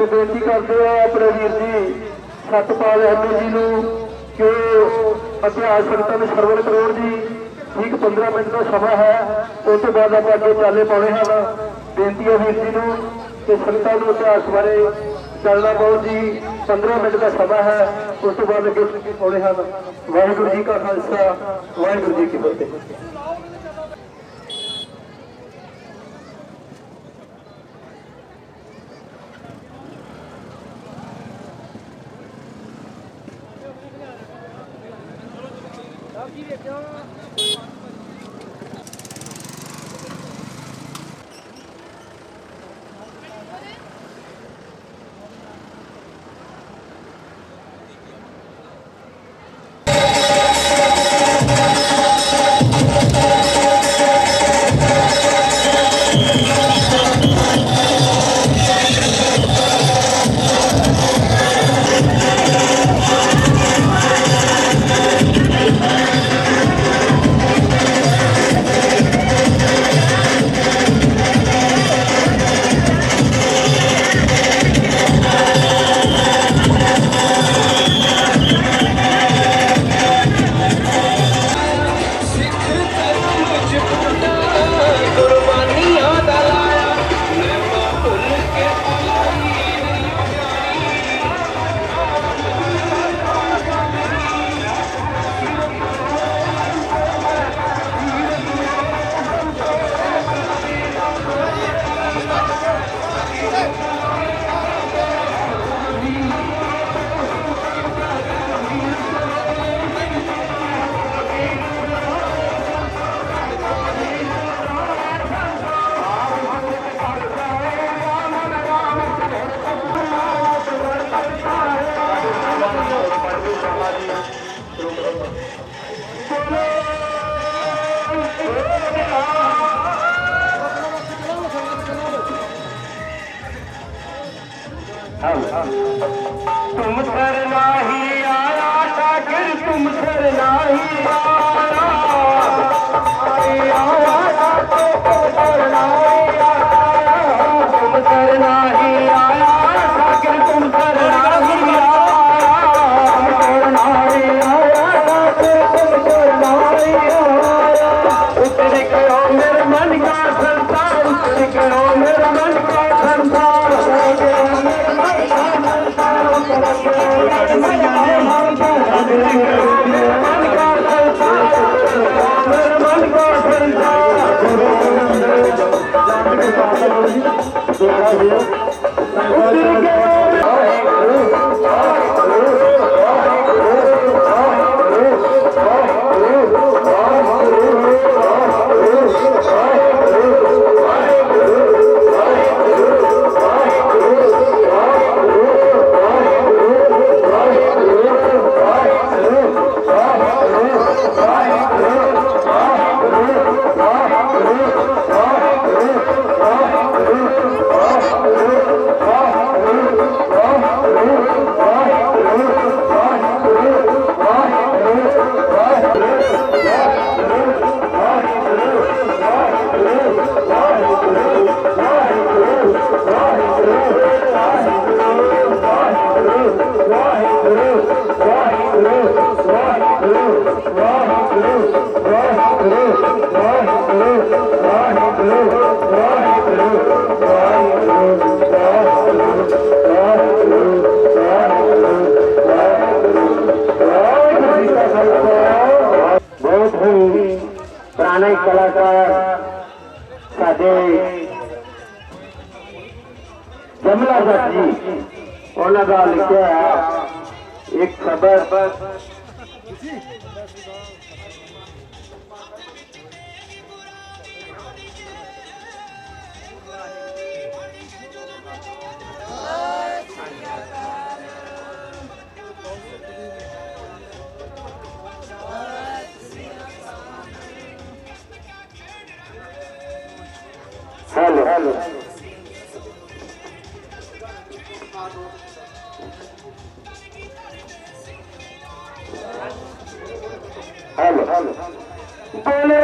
तो बेनती करते हैं अपने वीर जी सतपाल एमए जी कि इतिहास संगतां में सरवण करोड़ जी ठीक 15 मिनट का समा है। उस तो बाद आप अगे चाले पाने हैं। बेनती है वीर जी कि संगतां नूं इतिहास बारे चलना बहुत जी 15 मिनट का समा है। उस तो बाद अगे पाने हैं। वाहिगुरू जी का खालसा वाहिगुरू जी की फतेह। तुम सर नाही आया शाकिर तुम सर नाही आया तुम सर नाही आया शाकिर तुम सर नाही उतर करो मेरे मन का संसार उतर करो मेरे मन का संसार पुराने कलाकार साडे जमला भट्ट जी उन्होंने का लिखा एक खबर हेलो हेलो हेलो हेलो बोले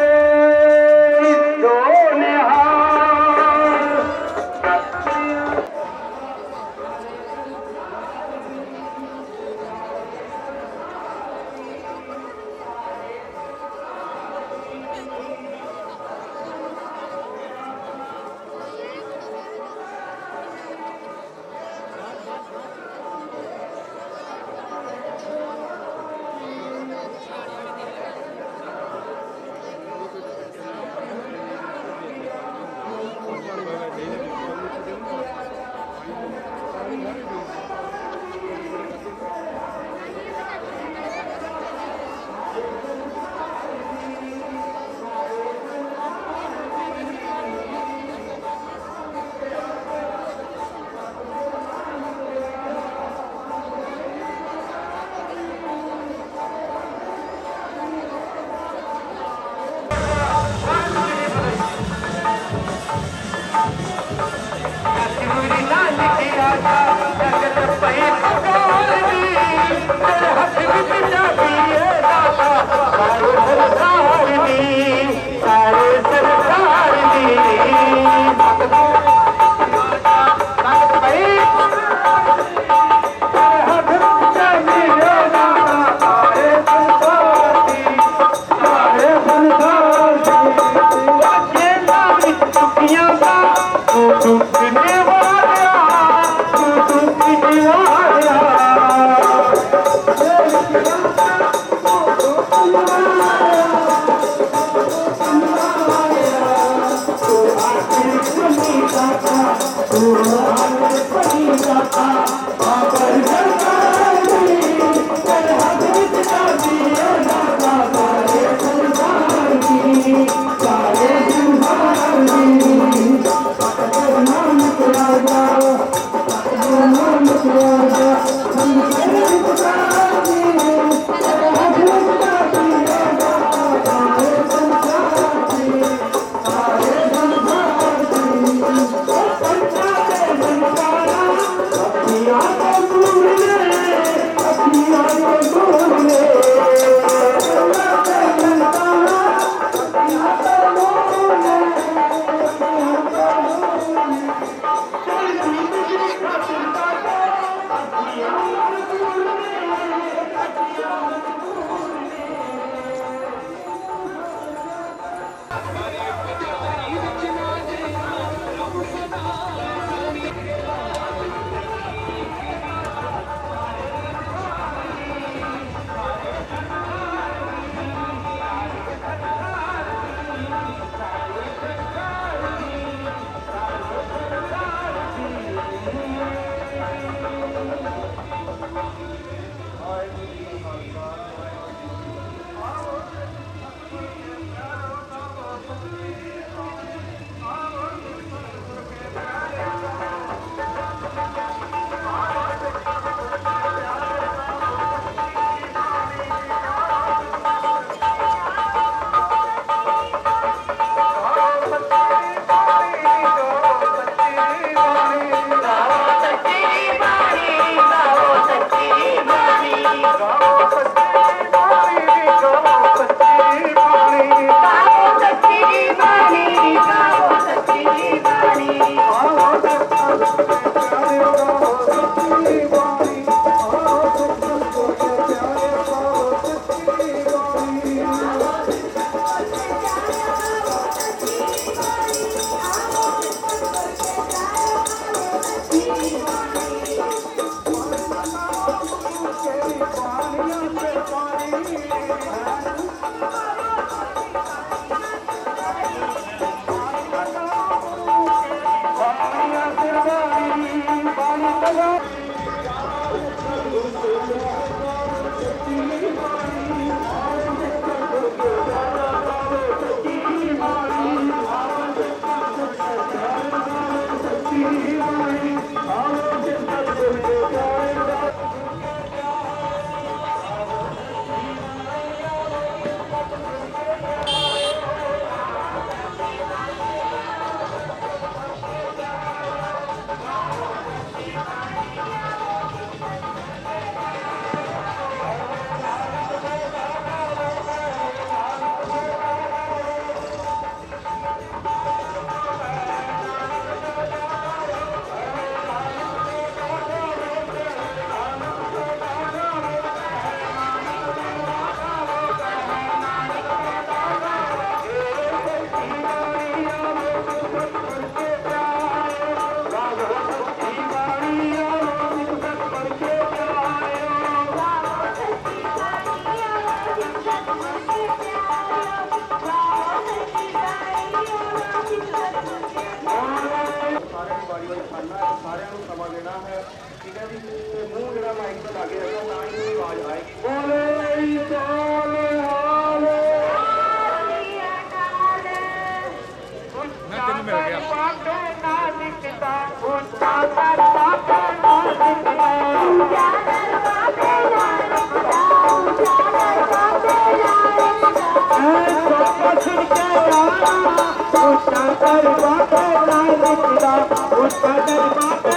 उसका दरबार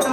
ना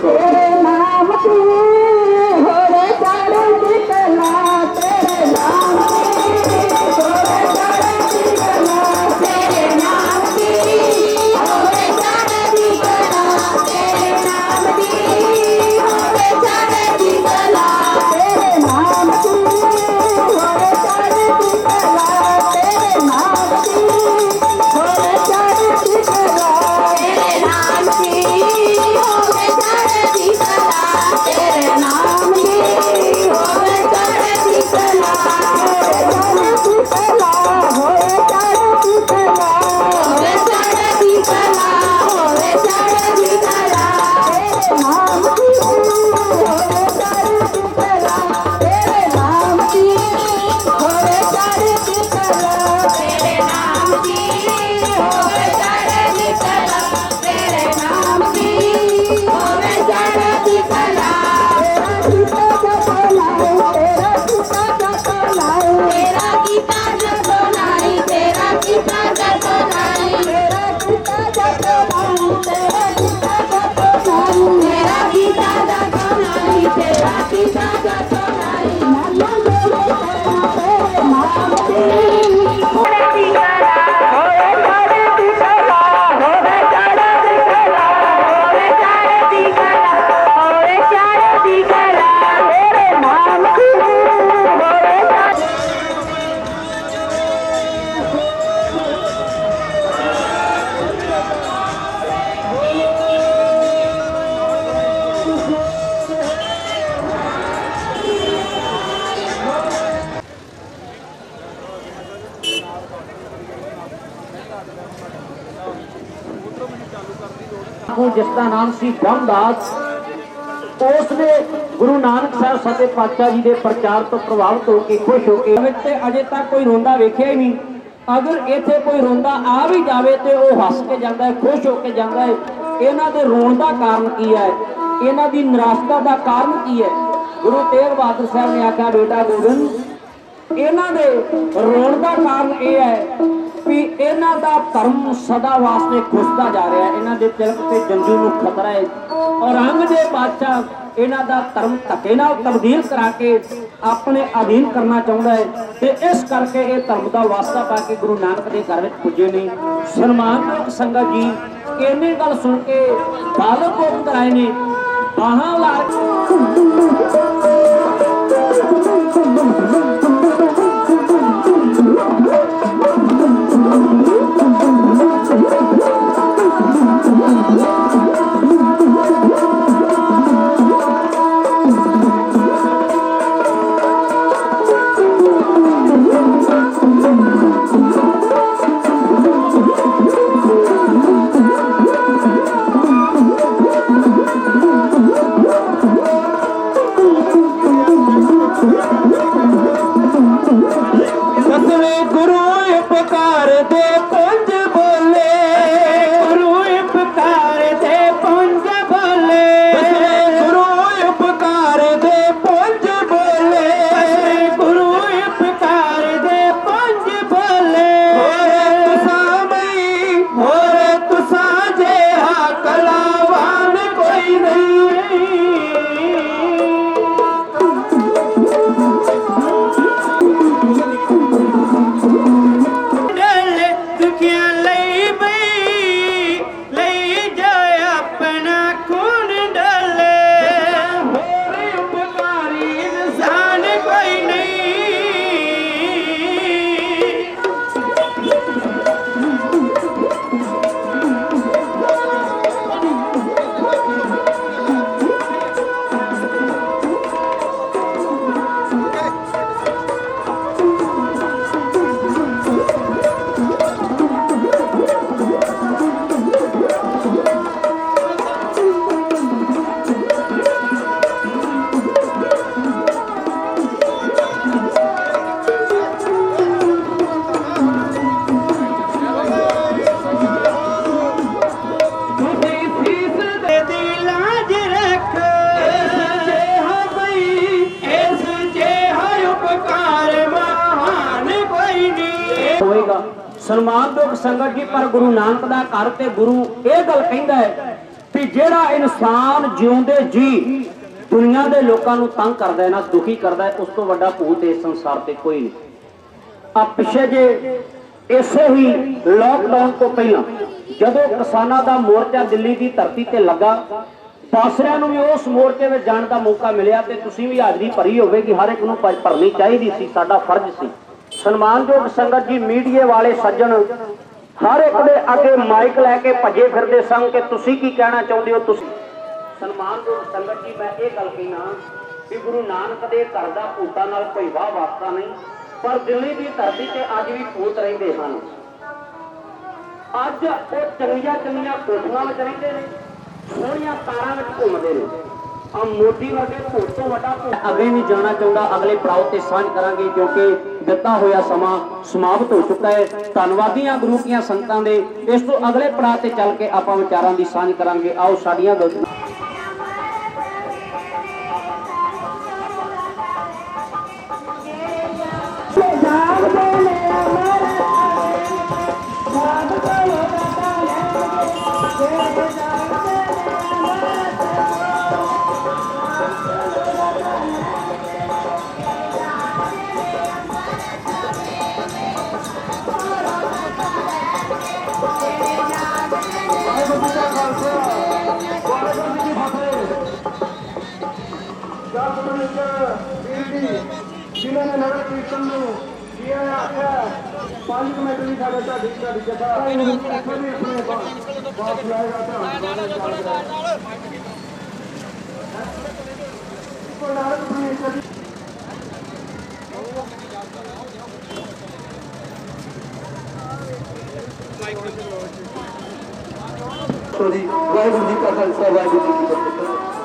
तेरे नाम की जिसका नाम सी ब्रह्मदास, उसने गुरु नानक साहब सते पातशाह जी के प्रचार तो प्रभावित होकर खुश होकर अजे तक कोई रोंदा वेख्या ही नहीं। अगर इत्थे कोई रोंदा आ भी जाए तो वह हस के जाता है, खुश होकर जाता है। इन्हां दे रोण का कारण की है, इन्हां दी निराशता का कारण की है? गुरु तेग बहादुर साहब ने आख्या बेटा गोबिंद, इन्हां दे रोण का कारण यह है भी इन्हां दा धर्म सदा वास्ते खुसदा जा रहा है। इन्हां दे तिलक ते जंजू नूं खतरा है और औरंगजेब बादशाह इन्हां दा धर्म धक्के नाल तब्दील करा के अपने अधीन करना चाहुंदा है ते इस करके ये धर्म दा वास्ता पा के गुरु नानक दे घर विच पुजे ने। सन्मानयोग संगत जी इन्नी गल सुन के बालक कोप कराए ने बाहां ला सन्मानयोग संगत जी। पर गुरु नानक दा घर ते गुरु ये गल कहंदा है कि जेड़ा इंसान जिउंदे जी दुनिया के लोगों को तंग करता है ना, दुखी करता है, उस तो वड्डा भूत इस संसार से कोई नहीं। अब पिछे जे इसे ही लॉकडाउन तो पहला जदों किसानों का मोर्चा दिल्ली की धरती ते लगा, पासरियां नूं भी उस मोर्चे में जाने का मौका मिलिया ते तुसीं भी हाजरी भरी होवेगी, हर एक नूं भरनी चाहिए सी, साडा फर्ज सी। सन्मानयोग संगत जी, मीडिया वाले सज्जन हर एक दे अगे माइक लैके भजे फिरदे सन कि तुसीं की कहना चाहुंदे हो। तुसीं सन्मानयोग संगत जी, मैं ये गल कहना कि गुरु नानक दे घर दा भूतां नाल कोई वाह वास्ता नहीं, पर दिल्ली की धरती ते अज भी भूत रहिंदे हन। अज वो चंगियां चंगियां कोठियां विच रहिंदे ने, सोहणियां कारां विच घुमदे ने। मोदी वर्गे भूत तो वड्डा अगे नहीं जाना चाहता, अगले पड़ाव से सांझ करांगे क्योंकि दिता होया समा समाप्त हो चुका है। धन्नवादी हाँ गुरु की संगतां दे। इस तो अगले पड़ाव से चल के आपां विचारां दी सांझ करांगे। आओ साडियां गलतियां जिन्होंने नगर कीर्तन किया आख्या 5 मिनट भी साढ़े ढाडी जगह अपने बाप लाएगा वाहिगुरू जी का खालसा वाहिगुरू जी की फतेह।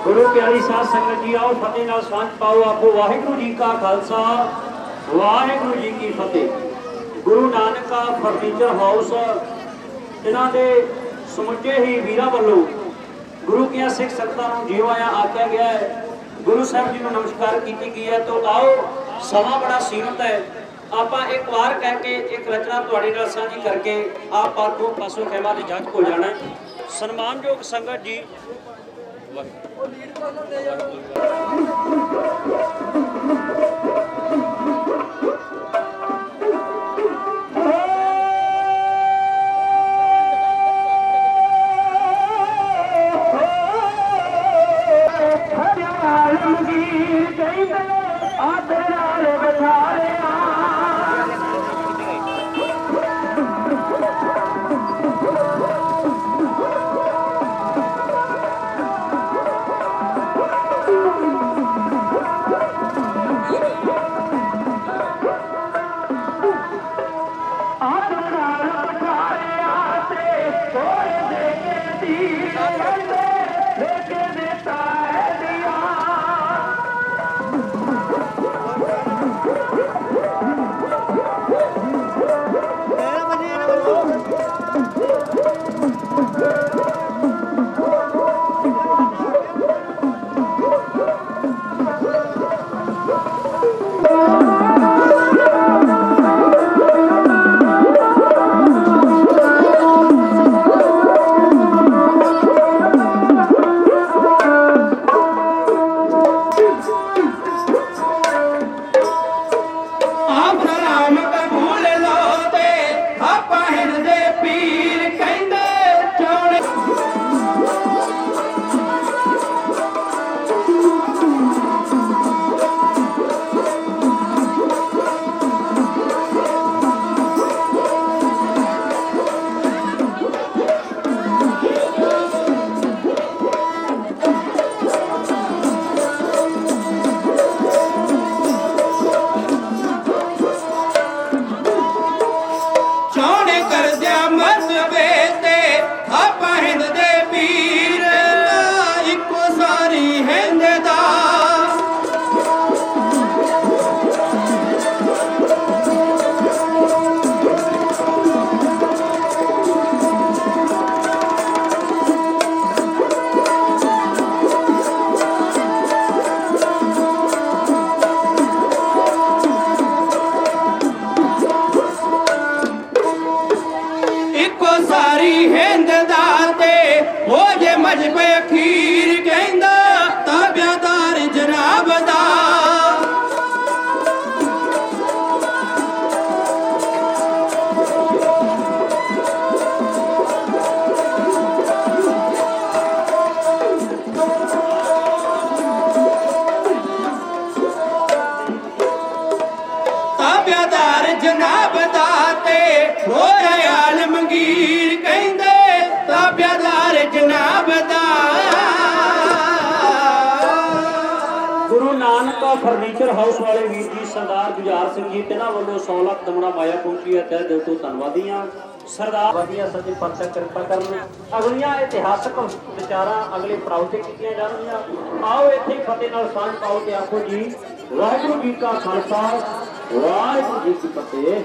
गुरु प्यारी साध संगत जी आओ फतेह नाल सांझ पाओ आपो वाहिगुरू जी का खालसा वाहिगुरू जी की फतेह। गुरु नानक का फर्नीचर हाउस इन्हां दे समुचे ही वीरां वल्लों गुरु की सिख संगतां नूं जीव आया आख्या गया है। गुरु साहब जी नूं नमस्कार की गई है। तो आओ समा बड़ा सीमित है, आप एक बार कह के एक रचना तुहाडे नाल साझी करके आप पासों पासों खैमा दे जज हो जाना है। सन्मानयोग संगत जी फर्नीचर हाउस वाले वीर जी सरदार गुजार सिंह जी तिन्हां वल्लों 100 लाख दमड़ा माया पहुंची है। तह दिल तो धन्नवादी हाँ सरदार वधिया सच्चे पातशाह कृपा करन। अगलियां इतिहासक विचारां अगले पड़ाव ते कीतियां जाणगीआं। आओ इत्थे फतेह नाल सांझ पाओ ते आखो जी वाहिगुरू जी का खालसा वाहिगुरू जी की फतेह।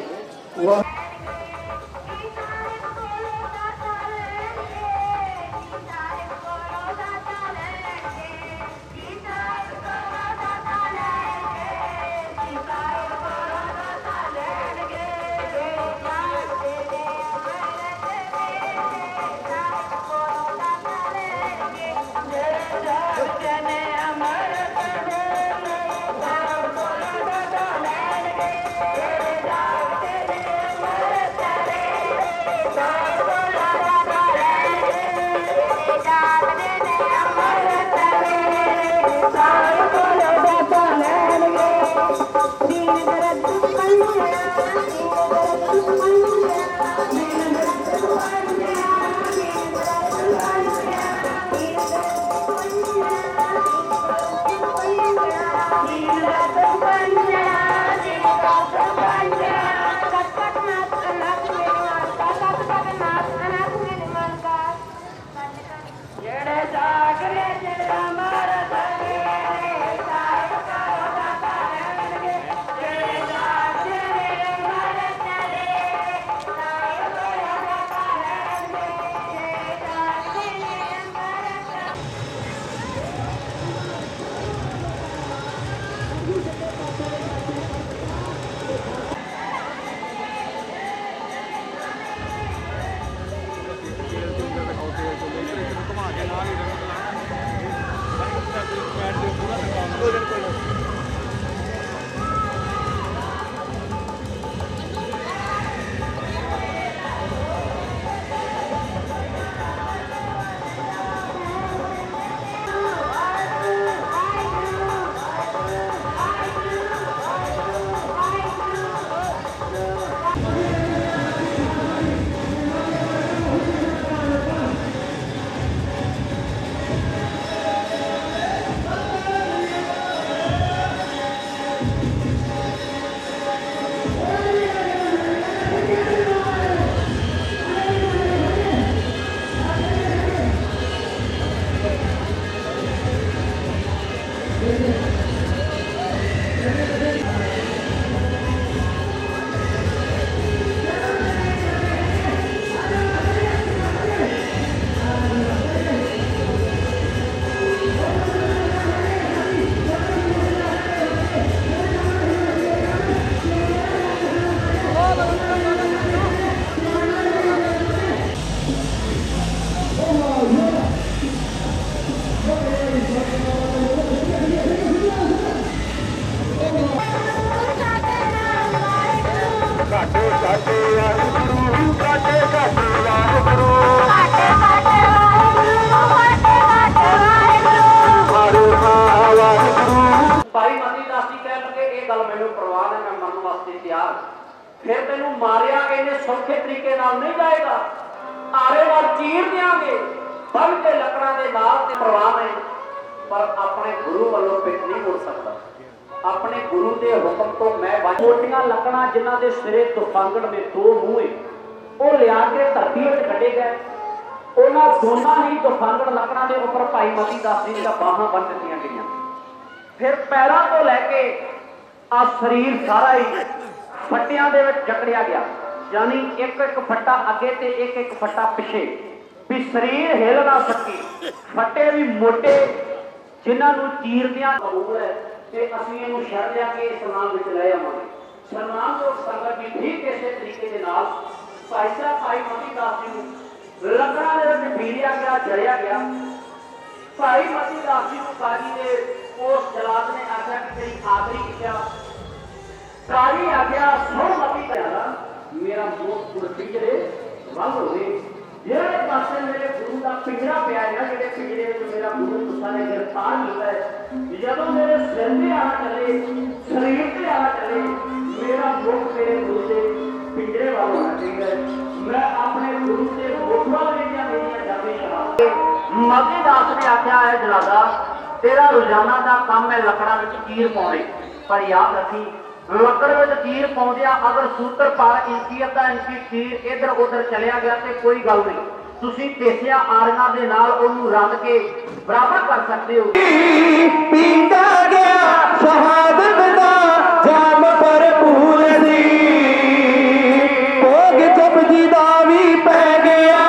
ਭਾਈ ਮਤੀ ਦਾਸ ਜੀ ਕਹਿਣ ਲੱਗੇ ਇਹ ਗੱਲ ਮੈਨੂੰ ਪ੍ਰਵਾਨ ਹੈ, ਮੈਂ ਮੰਨਣ ਵਾਸਤੇ ਤਿਆਰ। ਫਿਰ ਤੈਨੂੰ ਮਾਰਿਆ ਇਹਨੇ ਸੌਖੇ ਤਰੀਕੇ ਨਾਲ ਨਹੀਂ ਜਾਏਗਾ, ਆਰੇ ਨਾਲ ਚੀਰ ਦਿਆਂਗੇ, ਬੰਨ ਕੇ ਲੱਕੜਾਂ ਦੇ ਨਾਲ ਤੇ ਪ੍ਰਵਾਨ ਹੈ। ਪਰ ਆਪਣੇ ਗੁਰੂ ਵੱਲੋਂ ਪਿੱਛ ਨਹੀਂ ਮੁੜ ਸਕਦਾ। ਆਪਣੇ ਗੁਰੂ ਦੇ ਹੁਕਮ ਤੋਂ ਮੈਂ ਮੋਟੀਆਂ ਲੱਕੜਾਂ ਜਿਨ੍ਹਾਂ ਦੇ ਸਿਰੇ ਤੁਫਾਂਗੜ ਦੇ ਦੋ ਮੂੰਹ ਉਹ ਲਿਆ ਕੇ ਧਰਤੀ ਵਿੱਚ ਕੱਢੇ ਗਏ। ਉਹਨਾਂ ਦੋਨਾਂ ਹੀ ਤੁਫਾਂਗੜ ਲੱਕੜਾਂ ਦੇ ਉੱਪਰ ਭਾਈ ਮਤੀ ਦਾਸ ਜੀ ਦੀਆਂ ਬਾਹਾਂ ਬੰਨ੍ਹ ਦਿੱਤੀਆਂ ਗਈਆਂ। ਫਿਰ ਪੈਰਾਂ ਤੋਂ ਲੈ ਕੇ ਆ ਸਰੀਰ ਸਾਰਾ ਹੀ ਫੱਟਿਆਂ ਦੇ ਵਿੱਚ ਜਕੜਿਆ ਗਿਆ, ਯਾਨੀ ਇੱਕ ਇੱਕ ਫੱਟਾ ਅੱਗੇ ਤੇ ਇੱਕ ਇੱਕ ਫੱਟਾ ਪਿੱਛੇ, ਵੀ ਸਰੀਰ ਹਿੱਲ ਨਾ ਸਕੇ। ਫੱਟੇ ਵੀ ਮੋਟੇ ਜਿਨ੍ਹਾਂ ਨੂੰ ਚੀਰਦਿਆਂ ਕਬੂਲ ਹੈ ਤੇ ਅਸੀਂ ਇਹਨੂੰ ਛੱਡ ਲਿਆ ਕੇ ਸਨਮਾਨ ਵਿੱਚ ਲੈ ਆਵਾਂਗੇ। ਸਨਮਾਨ ਤੋਂ ਸੰਗਤ ਜੀ ਠੀਕ ਇਸੇ ਤਰੀਕੇ ਦੇ ਨਾਲ ਭਾਈ ਸਾਹਿਬ ਭਾਈ ਮਤੀ ਦਾਸ ਜੀ ਨੂੰ ਲੱਕੜਾਂ ਦੇ ਵਿੱਚ ਪੀੜਿਆ ਗਿਆ, ਜਲਿਆ ਗਿਆ। ਭਾਈ ਮਤੀ ਦਾਸ ਜੀ ਨੂੰ ਕਾਜੀ ਦੇ ਉਸ ਜਲਾਦ ਨੇ ਆਖਿਆ ਕਿ ਤੇਰੀ ਆਖਰੀ ਇੱਛਾ, ਕਾਜੀ ਆਖਿਆ ਸੋ ਮਤੀ ਪਿਆਰਾ ਮੇਰਾ ਮੋਹ ਗੁਰਪੀਜਰੇ ਵੱਲ ਹੋਵੇ। ਜਿਹੜੇ ਪਾਸੇ ਮੇਰੇ ਗੁਰੂ ਦਾ ਪਿੰਜਰਾ ਪਿਆ ਹੈ ਨਾ, ਜਿਹੜੇ ਪਿੰਜਰੇ ਵਿੱਚ ਮੇਰਾ ਗੁਰੂ ਤੁਸਾਂ ਨੇ ਗ੍ਰਿਫਤਾਰ ਕੀਤਾ ਹੈ, ਜਦੋਂ ਮੇਰੇ ਸਿਰ ਤੇ ਆ ਚੱਲੇ, ਸਰੀਰ ਤੇ ਆ ਚੱਲੇ, ਮੇਰਾ ਮੁਖ ਮੇਰੇ ਗੁਰੂ ਦੇ ਪਿੰਜਰੇ ਵੱਲ ਹੋਣਾ ਚਾਹੀਦਾ ਹੈ। ਮੈਂ ਆਪਣੇ ਗੁਰੂ ਦੇ ਮੁਖ ਵੱਲ ਵੇਖਿਆ ਮੇਰੀਆਂ ਜਾਂਦੀ ਸ਼ਹਾਦਤ। ਮਤੀ ਦਾਸ ਨੇ ਆਖਿਆ ਹੈ ਜਲਾਦਾ ਤੇਰਾ ਰੋਜ਼ਾਨਾ ਦਾ ਕੰਮ ਹੈ ਲੱਕੜਾਂ ਵਿੱਚ ਚੀਰ ਪਾਉਣੇ, ਪਰ ਯਾਦ ਰੱਖੀ ਲੱਕੜ ਵਿੱਚ ਚੀਰ ਪਾਉਂਦਿਆਂ ਅਗਰ ਸੂਤਰ ਪਾਰ ਇੰਚੀ ਅੱਧਾ ਇੰਚੀ ਚੀਰ ਇੱਧਰ ਉੱਧਰ ਚਲਿਆ ਗਿਆ ਤੇ ਕੋਈ ਗੱਲ ਨਹੀਂ, ਤੁਸੀਂ ਤੇਸੀਆਂ ਆਰੀਆਂ ਦੇ ਨਾਲ ਉਹਨੂੰ ਰੰਗ ਕੇ ਬਰਾਬਰ ਕਰ ਸਕਦੇ ਹੋ। ਪੀਤਾ ਗਿਆ ਸ਼ਹਾਦਤ ਦਾ ਜਾਮ ਭਰਪੂਰ ਸੀ, ਭੋਗ ਜਪਜੀ ਦਾ ਵੀ ਪੈ ਗਿਆ,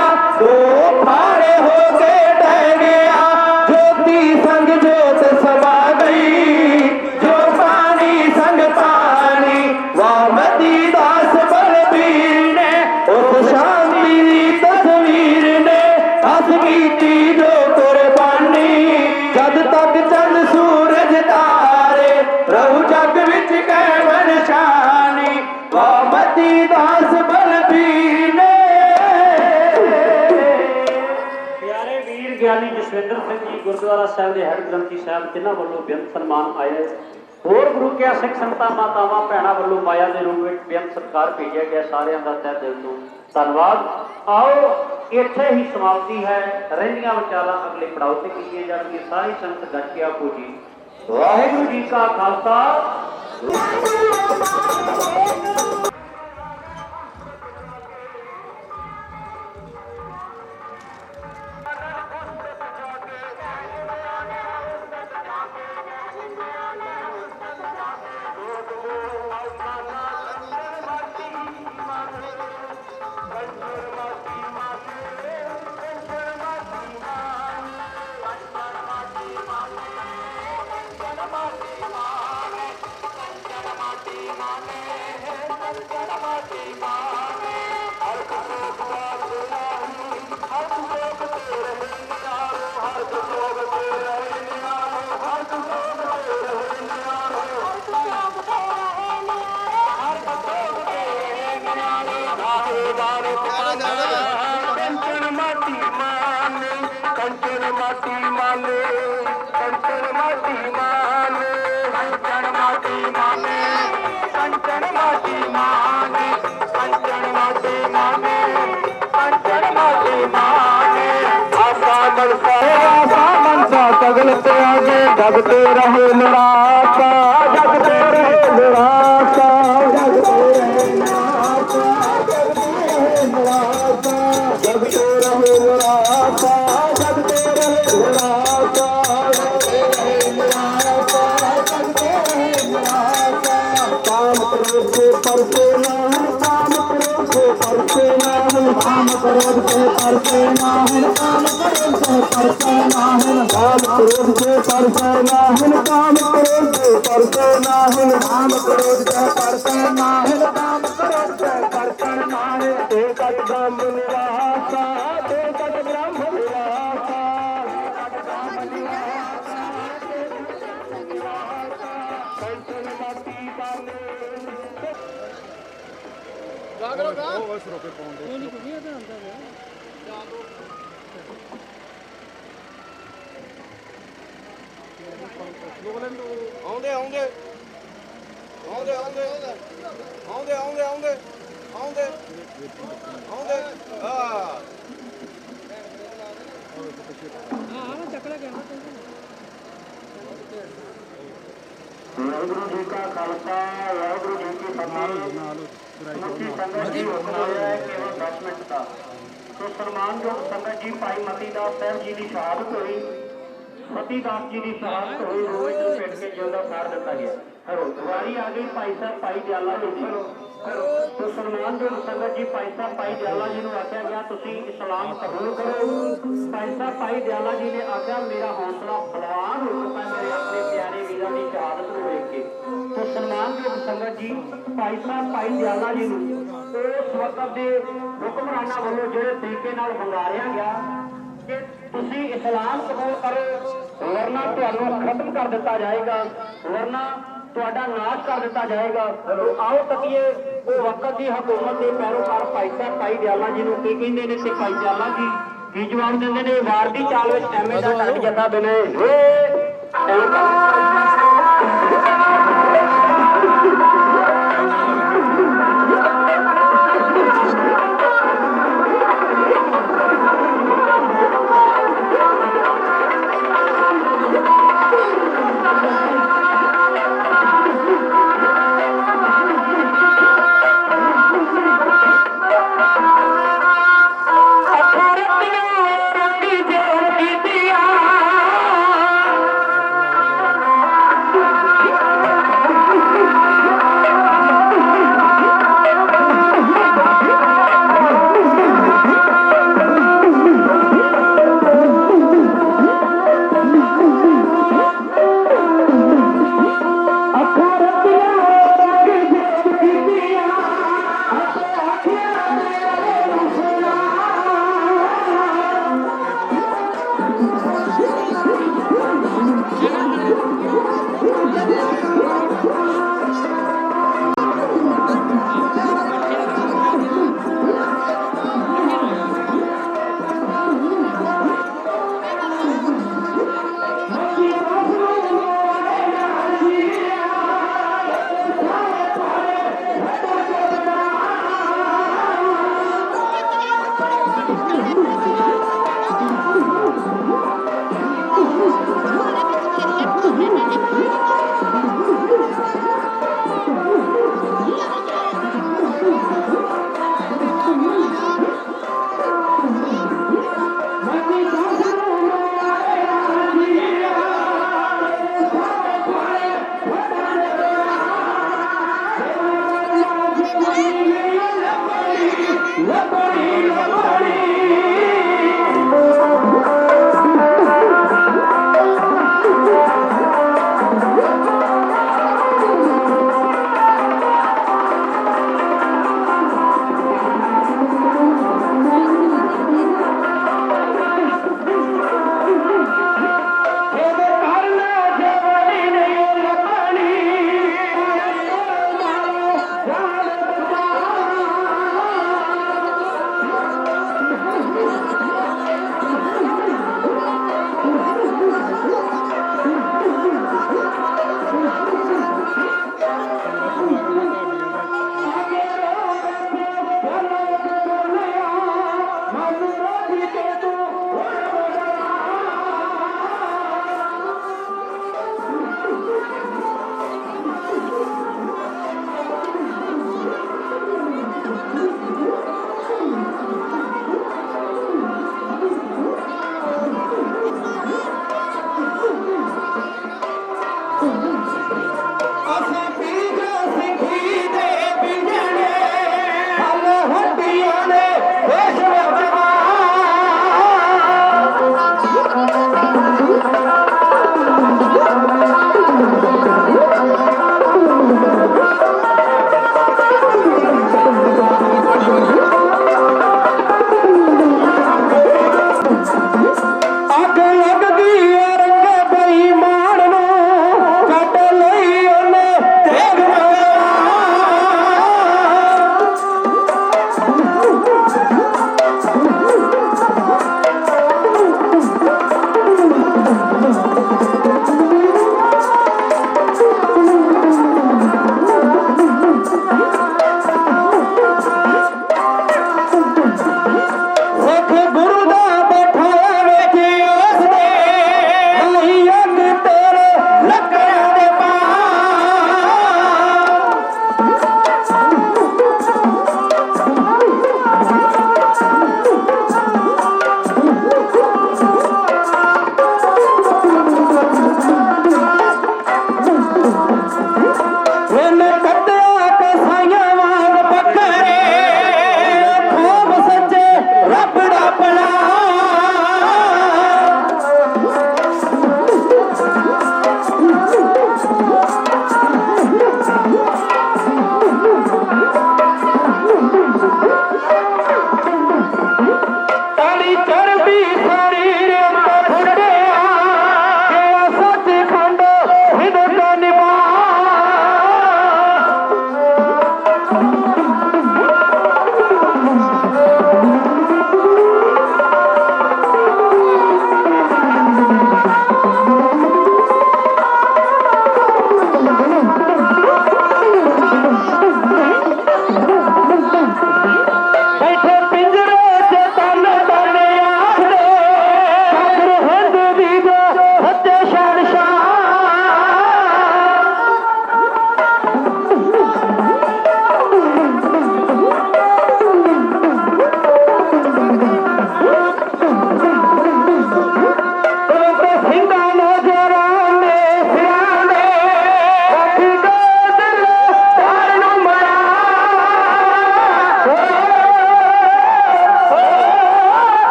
ਦੋ ਫਾੜੇ ਹੋ ਕੇ ਟਹਿ ਗਿਆ, ਜੋਤੀ ਸੰਗ ਜੋਤ ਸਮਾ ਗਈ, ਜੋ ਪਾਣੀ ਸੰਗ ਪਾਣੀ। ਵਾਹ ਮਤੀ ਦਾਸ ਬਲਬੀਰ ਨੇ ਉਸ ਸ਼ਾਂਤੀ ਦੀ ਤਸਵੀਰ ਨੇ ਅਸ ਕੀਤੀ ਜੋ ਕੁਰਬਾਨੀ, ਜਦ ਤੱਕ ਚੰਦ ਸੂਰਜ ਤਾਰੇ ਰਹੂ ਜਗ ਵਿੱਚ ਕਹਿ ਨਿਸ਼ਾਨੀ। ਵਾਹ ਮਤੀ ਦਾਸ ਬਲਬੀਰ ਨੇ। ਪਿਆਰੇ ਵੀਰ ਗਿਆਨੀ ਜਸਵਿੰਦਰ ਸਿੰਘ ਜੀ ਗੁਰਦੁਆਰਾ ਸਾਹਿਬ ਦੇ ਹੈਡ ਗ੍ਰੰਥੀ ਸਾਹਿਬ ਜਿਨ੍ਹਾਂ ਵੱਲੋਂ ਬੇਅੰਤ ਸਨਮਾਨ ਆਇਆ, ਹੋਰ ਗੁਰੂ ਕਿਆ ਸਿੱਖ ਸੰਗਤਾਂ ਮਾਤਾਵਾਂ ਭੈਣਾਂ ਵੱਲੋਂ ਮਾਇਆ ਦੇ ਰੂਪ ਵਿੱਚ ਬੇਅੰਤ ਸਤਿਕਾਰ ਭੇਜਿਆ ਗਿਆ, ਸਾਰਿਆਂ ਦਾ ਤਹਿ ਦਿਲ ਤੋਂ ਧੰਨਵਾਦ। ਆਓ ਇੱਥੇ ਹੀ ਸਮਾਪਤੀ ਹੈ, ਰਹਿੰਦੀਆਂ ਵਿਚਾਰਾਂ ਅਗਲੇ ਪੜਾਅ ਤੇ ਕੀਤੀਆਂ ਜਾਣਗੀਆਂ। ਸਾਰੀ ਸੰਗਤ ਗੱਜ ਕੇ ਆਪੋ ਜੀ ਵਾਹਿਗੁਰੂ ਜੀ ਕਾ ਖਾਲਸਾ। जगते आगे जगते रहे निराशा, जगते रहे निराशा, जगते रहे निराशा, जगते रहे निराशा, जगते रहे निराशा, जगते रहे निराशा, जगते रहे निराशा। काम क्रोध से परसे ना है, काम क्रोध से परसे ना है, काम क्रोध से परसे ना है, काम क्रोध से परसे ना है, काम क्रोध से परसे ना है, काम क्रोध से परसे ना है, काम क्रोध से परसे ना है, काम क्रोध से परसे ना है। एक ब्रह्म निवासा, एक ब्रह्म निवासा, ਆਉਂਦੇ ਆਉਂਦੇ ਆਉਂਦੇ ਆਉਂਦੇ ਆਉਂਦੇ ਆਉਂਦੇ ਆਉਂਦੇ ਆਉਂਦੇ ਆਉਂਦੇ ਵਾਹਿਗੁਰੂ ਜੀ ਕਾ ਖਾਲਸਾ, ਵਾਹਿਗੁਰੂ ਜੀ ਕੀ ਫਤਿਹ। ਮੁੱਖੀ ਸੰਗਤ ਜੀ ਹੁਕਮ ਹੋਇਆ ਹੈ ਕੇਵਲ 10 ਮਿੰਟ ਦਾ। ਸੋ ਸਨਮਾਨਯੋਗ ਸੰਗਤ ਜੀ ਭਾਈ ਮਤੀ ਦਾਸ ਸਾਹਿਬ ਜੀ ਦੀ ਸ਼ਹਾਦਤ ਹੋਈ, ਮਤੀ ਦਾਸ ਜੀ ਦੀ ਸ਼ਹਾਦਤ ਹੋਈ, ਰੋਜ਼ ਨੂੰ ਪਿੱਟ ਕੇ ਜਿਉਂਦਾ ਸਾੜ ਦਿੱਤਾ ਗਿਆ। ਵਾਰੀ ਆ ਗਈ ਭਾਈ ਸਾਹਿਬ ਭਾਈ ਦਿਆਲਾ ਜੀ ਦੀ। ਸੋ ਸਨਮਾਨਯੋਗ ਸੰਗਤ ਜੀ ਭਾਈ ਸਾਹਿਬ ਭਾਈ ਦਿਆਲਾ ਜੀ ਨੂੰ ਆਖਿਆ ਗਿਆ ਤੁਸੀਂ ਇਸਲਾਮ ਕਬੂਲ ਕਰੋ। ਭਾਈ ਸਾਹਿਬ ਭਾਈ ਦਿਆਲਾ ਜੀ ਨੇ ਆਖਿਆ ਮੇਰਾ ਹੌਸਲਾ ਬਲਵਾਨ ਹੋ ਚੁੱਕਾ ਮੇਰੇ ਆਪਣੇ ਪਿਆਰੇ ਵੀਰਾਂ ਦੀ ਸ਼ਹਾਦਤ ਨੂੰ ਵੇਖ ਕੇ। ਸੋ ਸਨਮਾਨਯੋਗ ਸੰਗਤ ਜੀ ਭਾਈ ਸਾਹਿਬ ਭਾਈ ਦਿਆਲਾ ਜੀ ਨੂੰ ਉਸ ਵਕਤ ਦੇ ਹੁਕਮਰਾਨਾਂ ਵੱਲੋਂ ਜਿਹੜੇ ਤਰੀਕੇ ਨਾਲ ਵੰਗਾਰਿਆ ਗਿਆ ਕਿ ਤੁਸੀਂ ਇਸਲਾਮ ਕਬੂਲ ਕਰੋ ਵਰਨਾ ਤੁਹਾਨੂੰ ਖਤਮ ਕਰ ਦਿੱਤਾ ਜਾਏਗਾ, ਵਰਨਾ ਤੁਹਾਡਾ ਨਾਸ਼ ਕਰ ਦਿੱਤਾ ਜਾਏਗਾ। ਆਓ ਤੱਕੀਏ ਉਹ ਵਕਤ ਦੀ ਹਕੂਮਤ ਦੇ ਪੈਰੋਕਾਰ ਭਾਈ ਸਾਹਿਬ ਭਾਈ ਦਿਆਲਾ ਜੀ ਨੂੰ ਕੀ ਕਹਿੰਦੇ ਨੇ ਤੇ ਭਾਈ ਦਿਆਲਾ ਜੀ ਕੀ ਜਵਾਬ ਦਿੰਦੇ ਨੇ। ਵਾਰ ਦੀ ਚਾਲ ਵਿੱਚ ਐਵੇਂ ਦਾ ਟੱਕ ਜੱਦਾ ਬਿਨੇ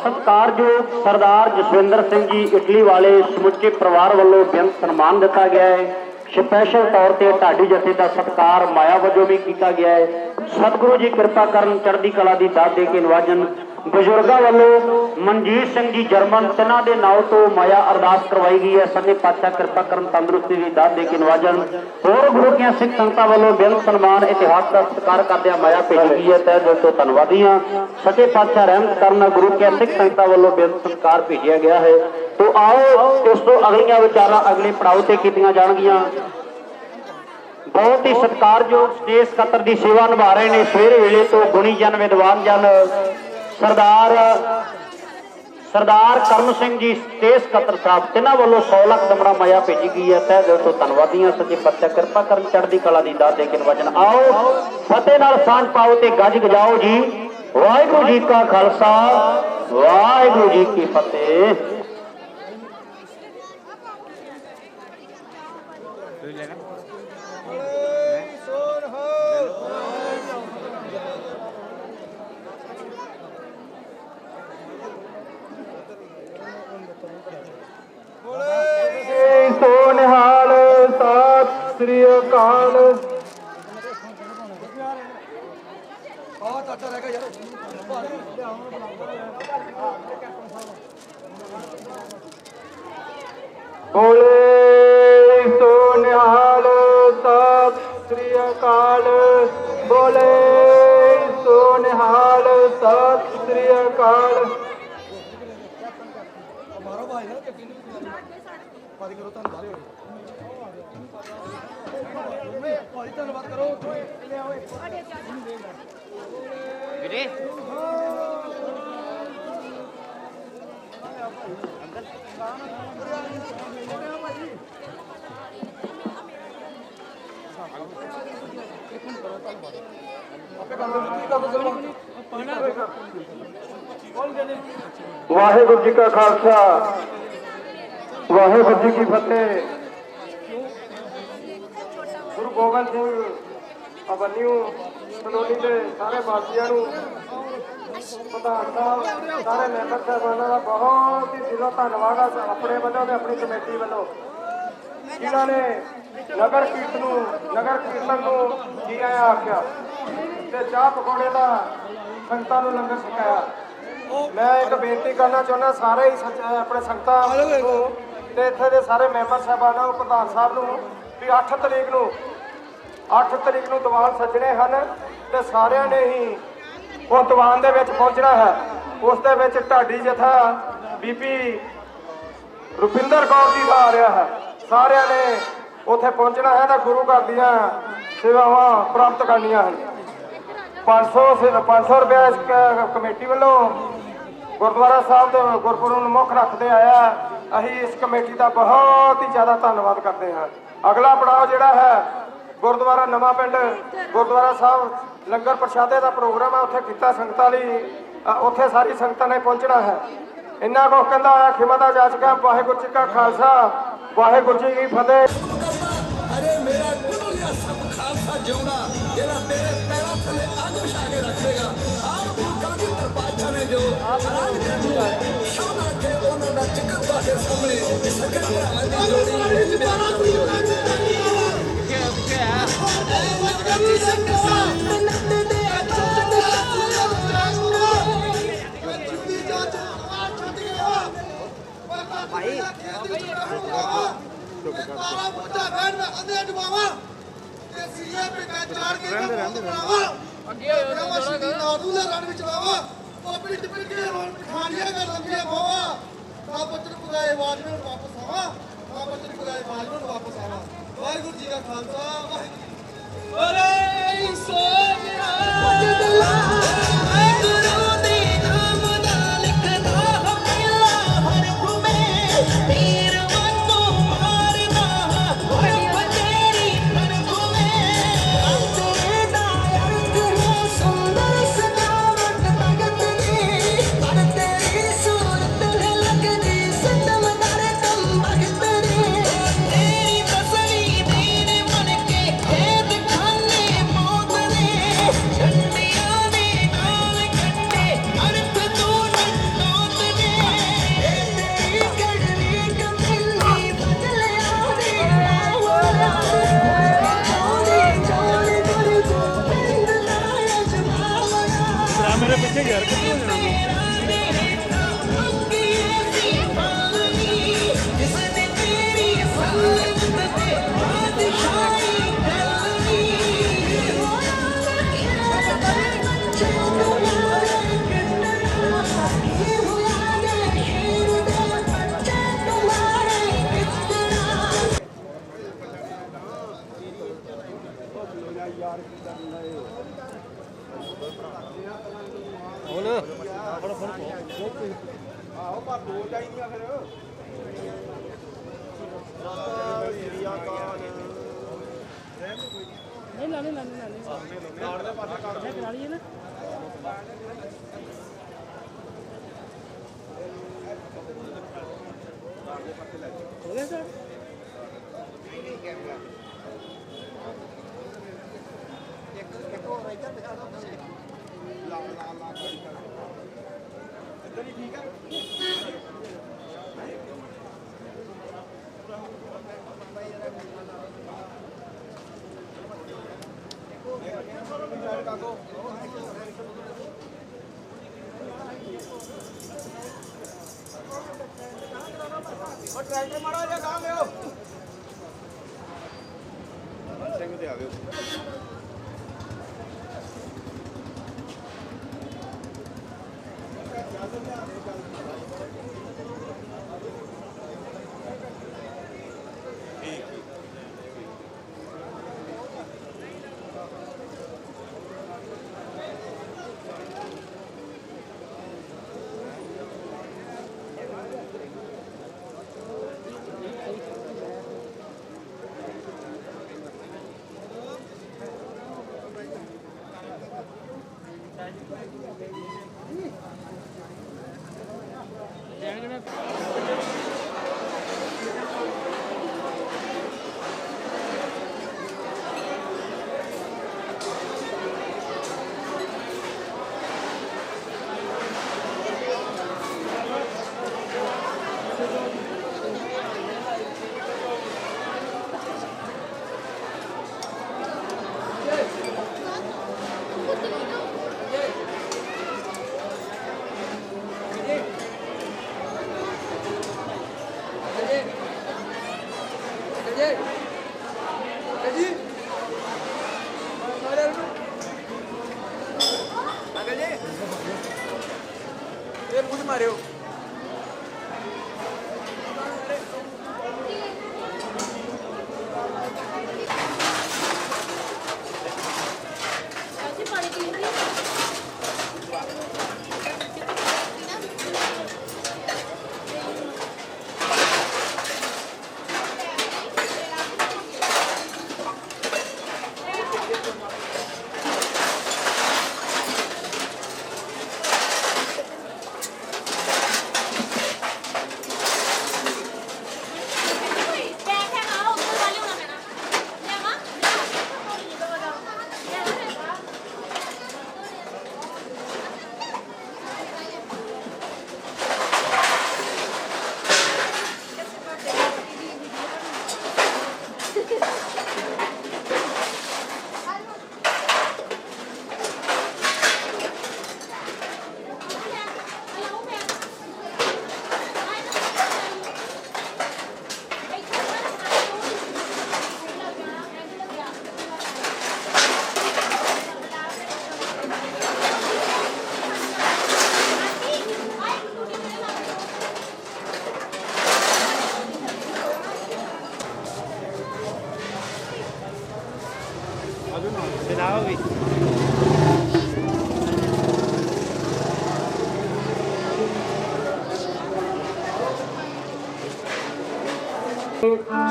सत्कारयोग सरदार जसविंदर सिंह जी इटली वाले समुचे परिवार वालों बेअंत सन्मान दिता गया है। स्पैशल तौर पर ढाडी जथे का सत्कार माया वजों भी किया गया है। सतगुरु जी कृपा करन चढ़दी कला की दात दे के नवाजन। बजुर्गों वालों मनजीत सिंह जी जर्मन तिन्हां दे नाम तो माया अरदास करवाई गई है। सच्चे पातशाह कृपा करन तंदुरुस्ती की दात दे के नवाजन। होर गुरु की सिख संगतां वालों बेअंत सन्मान इतिहास का सत्कार करदे माया भेजी गई है। तह दिल तो धन्नवादी हाँ। सच्चे पातशाह रहमत करना गुरु की सिख संगतां वालों बेअंत सत्कार भेजा गया है। तो आओ इस तो अगलियां विचारां अगले पड़ाव से कीतियां जाणगियां। बहुत ही सत्कारयोग स्टेज सकत्तर की सेवा निभा रहे हैं सवेरे वेले तो गुणी जन विद्वान जन सरदार करम सिंह जी स्टेज सकत्तर साहब तिन्हां वालों 100 लाख दमड़ा माया भेजी गई है। तह दिल तो धन्नवादी हाँ। सच्चे पातशाह कृपा करन चढ़दी कला की दात दे के नवाजन। आओ फतेह नाल सांझ पाओ ते गज गजाओ जी। वाहिगुरू जी का खालसा वाहिगुरू जी की फतेह। सो निहाल सत श्री अकाल। बोले सो निहाल सत श्री अकाल। बोले सो निहाल सत श्री अकाल। वाहिगुरू जी का खालसा वाहिगुरू जी की फतेह। गुरु गोबिंद सिंह अबन्यू सलोनी के सारे वासियों प्रधान साहब सारे मैंबर साहबाना का बहुत ही दिलों धन्यवाद अपने वालों ने अपनी कमेटी वालों जिन्होंने नगर कीर्तन को जी आया आख्या ते चाह पकौड़े का संगतां नूं लंगर छकाया। मैं एक बेनती करना चाहना सारे ही अपने संगतां नूं ते इत्थे दे सारे मैंबर साहबाना प्रधान साहब नूं भी 8 तरीक नूं दीवान सजने हैं ते सारिਆਂ ने ही वो दीवान दे विच पहुंचना है। उस दे विच ढाडी जथा बीबी रुपिंदर कौर जी का आ रहा है। सारिਆਂ ने उत्थे पहुंचना है तो गुरु घर दीयां सेवावां प्राप्त करनियां हैं। 500 रुपया इस कमेटी वालों गुरुद्वारा साहब के गुरपुरब नूं मुख रखते आया। असीं इस कमेटी का बहुत ही ज़्यादा धन्यवाद करते हैं। अगला पड़ाव जिहड़ा है गुरुद्वारा नवां पिंड गुरुद्वारा साहब लंगर प्रशादे का प्रोग्राम है। उत्थे किता संगतां लई उत्थे सारी संगतां ने पहुंचना है। इन्ना कुछ कहंदा होया खिमा दा जाचका। वाहिगुरू जी का खालसा वाहिगुरू जी की फतेह। अरे मेरा गुरु सब खालसा जिउंदा जेड़ा तेरे पैरों थले अग बिछा के रखेगा। आप कलगीधर पातशाह ने जो शान रखे उन्होंने दा जिक्र तुहाडे सामने सगले भरावां दी जोड़ी विच बयान होई होई। वाहिगुरू जी का खालसा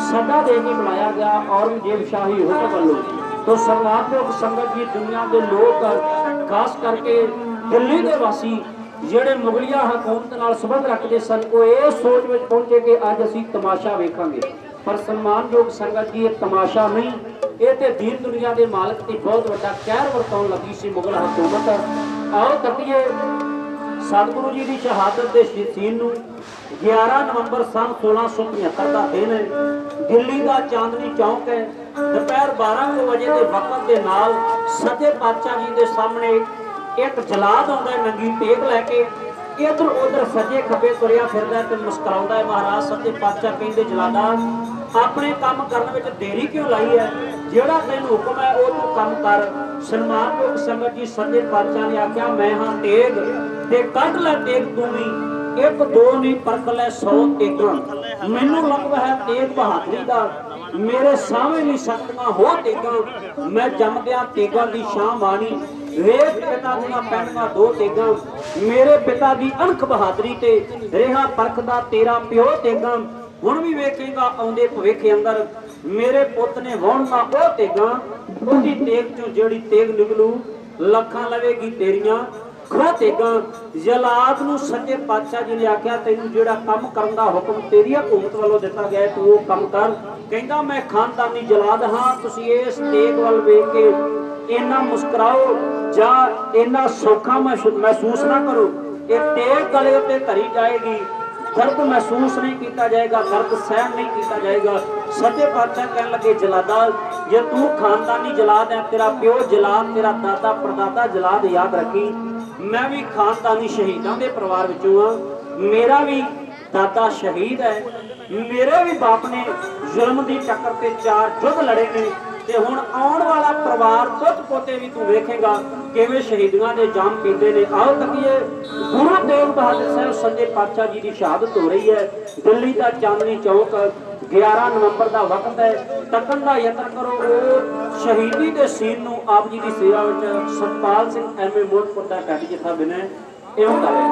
सदा दे के बुलाया गया औरंगजेब शाही हुकम वालों तो सरकारयोग संगत जी दुनिया के लोग खास करके दिल्ली के वासी ਜਿਹੜੇ ਮੁਗਲਿਆ ਹਕੂਮਤ ਨਾਲ ਸੰਬੰਧ ਰੱਖਦੇ ਸਨ ਉਹ ਇਹ ਸੋਚ ਵਿੱਚ ਪਹੁੰਚੇ ਕਿ ਅੱਜ ਅਸੀਂ ਤਮਾਸ਼ਾ ਵੇਖਾਂਗੇ ਪਰ ਸਨਮਾਨਯੋਗ ਸੰਗਤ ਜੀ ਇਹ ਤਮਾਸ਼ਾ ਨਹੀਂ ਇਹ ਤੇ ਦੀਨ ਦੁਨੀਆ ਦੇ ਮਾਲਕ ਤੇ ਬਹੁਤ ਵੱਡਾ ਕਹਿਰ ਵਰਤਾਉਣ ਲੱਗੀ ਸੀ ਮੁਗਲ ਹਕੂਮਤ। ਆਓ ਤੱਕੀਏ ਸਤਿਗੁਰੂ ਜੀ ਦੀ ਸ਼ਹਾਦਤ ਦੇ ਸੀਨ ਨੂੰ 11 ਨਵੰਬਰ ਸਨ 1675 ਦਾ ਦਿਨ ਹੈ। ਦਿੱਲੀ ਦਾ ਚਾਂਦਨੀ ਚੌਕ ਹੈ। ਦੁਪਹਿਰ 12 ਵਜੇ ਦੇ ਵਕਤ ਦੇ ਨਾਲ ਸੱਚੇ ਪਾਤਸ਼ਾਹ ਜੀ ਦੇ ਸਾਹਮਣੇ एक जलाद आउंदा है नंगी टेक लैके इधर उधर सजे खब्बे तुरिया फिरदा ते मुस्कुराउंदा है। महाराज सच्चे पातशाह कहंदे जलादा अपने काम करने में देरी क्यों लाई है, जेड़ा तेन हुक्म है वो तू काम कर। सन्मानयोग संगत जी सच्चे पातशाह ने आख्या मैं हाँ तेग ते कट लै तेग तू भी, एक दो नहीं परख लै 100 तेगा। मैनू लगदा है तेग बहादुरी दा मेरे सामने नहीं सकतियां हो तेगा। मैं जमदियां तेगा दी शान माणी, वेख पिता दियां पैणियां 2 तेगा। मेरे पिता दी अणख बहादुरी ते रेहा परखदा तेरा प्यो तेगा। हुण भी वेखेगा आउंदे भविख अंदर मेरे पुत ने वाहणा ओ तेगा, ओदी तेग चों जेड़ी तेग निकलू लखां लवेगी तेरियां खो तेगा। जलाद नूं सच्चे पातशाह जी ने आख्या तैनूं जेड़ा काम करन दा हुक्म तेरी हुकूमत वालों दिता गया तू वो काम कर। कहंदा मैं खानदानी जलाद हां, तुसीं इस तेग वल वेख के इन्ना मुस्कुराओ जां इन्ना सौखा महसूस ना करो। एक तेग गले उत्ते धरी जाएगी, दर्द महसूस नहीं किया जाएगा, दर्द सहन नहीं किया जाएगा। सच्चे पातशाह कहने लगे जलादा जे तू खानदानी जलाद है, तेरा प्यो जलाद, तेरा दादा परदादा जलाद, याद रखी मैं भी खानदानी शहीदों के परिवार विचों हाँ। मेरा भी दादा शहीद है, मेरे भी बाप ने जुल्म की टक्कर से 4 युद्ध लड़े ने ते हुण आउण वाला परिवार पुत पोते भी तू वेखेगा किवें शहीदियां दे जाम पींदे ने। आओ तकीए गुरु तेग बहादुर साहब सच्चे पातशाह जी की शहादत हो रही है। दिल्ली का चांदनी चौक 11 नवंबर का वक्त है, तकन का यत्न करो। वो शहीदी के सीन नूं आप जी की सेवा में सतपाल सिंह एम ए मोटपुर का पैट जिथा बिने इउं करे।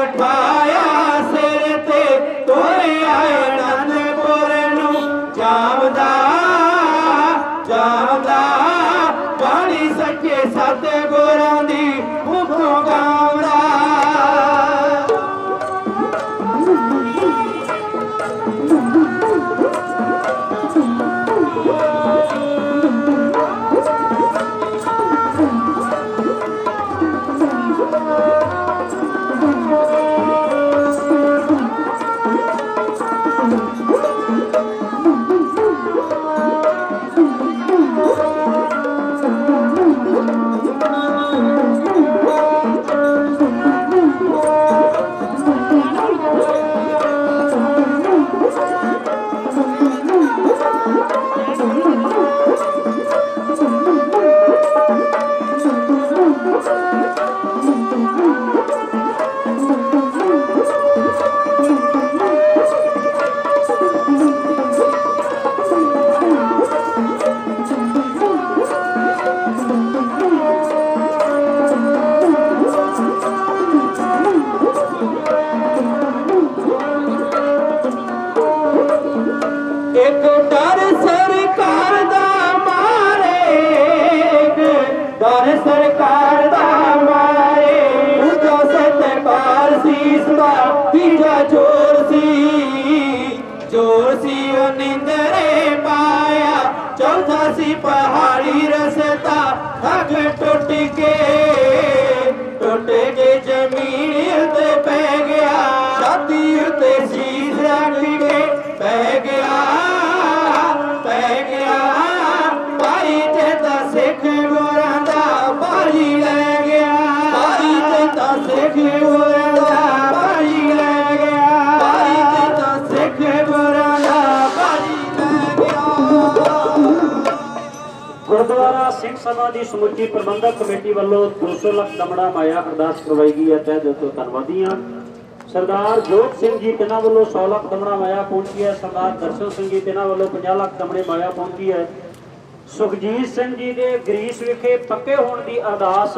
उठाया ਵੇਖੇ ਸਤਿਗੁਰਾਂ ਦੀ ਮੁਖੋਂ ਗਾਉਂਦਾ एक डर सरकार दा मारे डर सरकार दा मारे दूजा सत्कार सीस दा तीजा जोर सी ओ निंदरे पाया चौथा सी पहाड़ी रसता थक टूट के जमीन उते पै गया छाती उते शीश रख के पै गया भाई ते ता सिख गुरां दा बाजी ले गया भाई ते ता सिख गुरां दा बाजी ले गया भाई ते ता सिख गुरां दा बाजी ले गया। ਗੁਰਦੁਆਰਾ ਸਿੰਘ ਸਭਾ ਦੀ ਸਮੁੱਚੀ ਪ੍ਰਬੰਧਕ ਕਮੇਟੀ ਵੱਲੋਂ 200 ਲੱਖ ਦਮੜਾ ਮਾਇਆ ਅਰਦਾਸ ਕਰਵਾਈ ਗਈ ਹੈ। ਤਹਿ ਦਿਲ ਤੋਂ ਧੰਨਵਾਦੀ ਹਾਂ। ਸਰਦਾਰ ਜੋਤ ਸਿੰਘ ਜੀ ਤਿੰਨਾਂ ਵੱਲੋਂ 100 ਲੱਖ ਦਮੜਾ ਮਾਇਆ ਪਹੁੰਚੀ ਹੈ। ਸਰਦਾਰ ਦਰਸ਼ਨ ਸਿੰਘ ਜੀ ਤਿੰਨਾਂ ਵੱਲੋਂ 50 ਲੱਖ ਦਮੜੇ ਮਾਇਆ ਪਹੁੰਚੀ ਹੈ। ਸੁਖਜੀਤ ਸਿੰਘ ਜੀ ਦੇ ਗਰੀਸ ਵਿਖੇ ਪੱਕੇ ਹੋਣ ਦੀ ਅਰਦਾਸ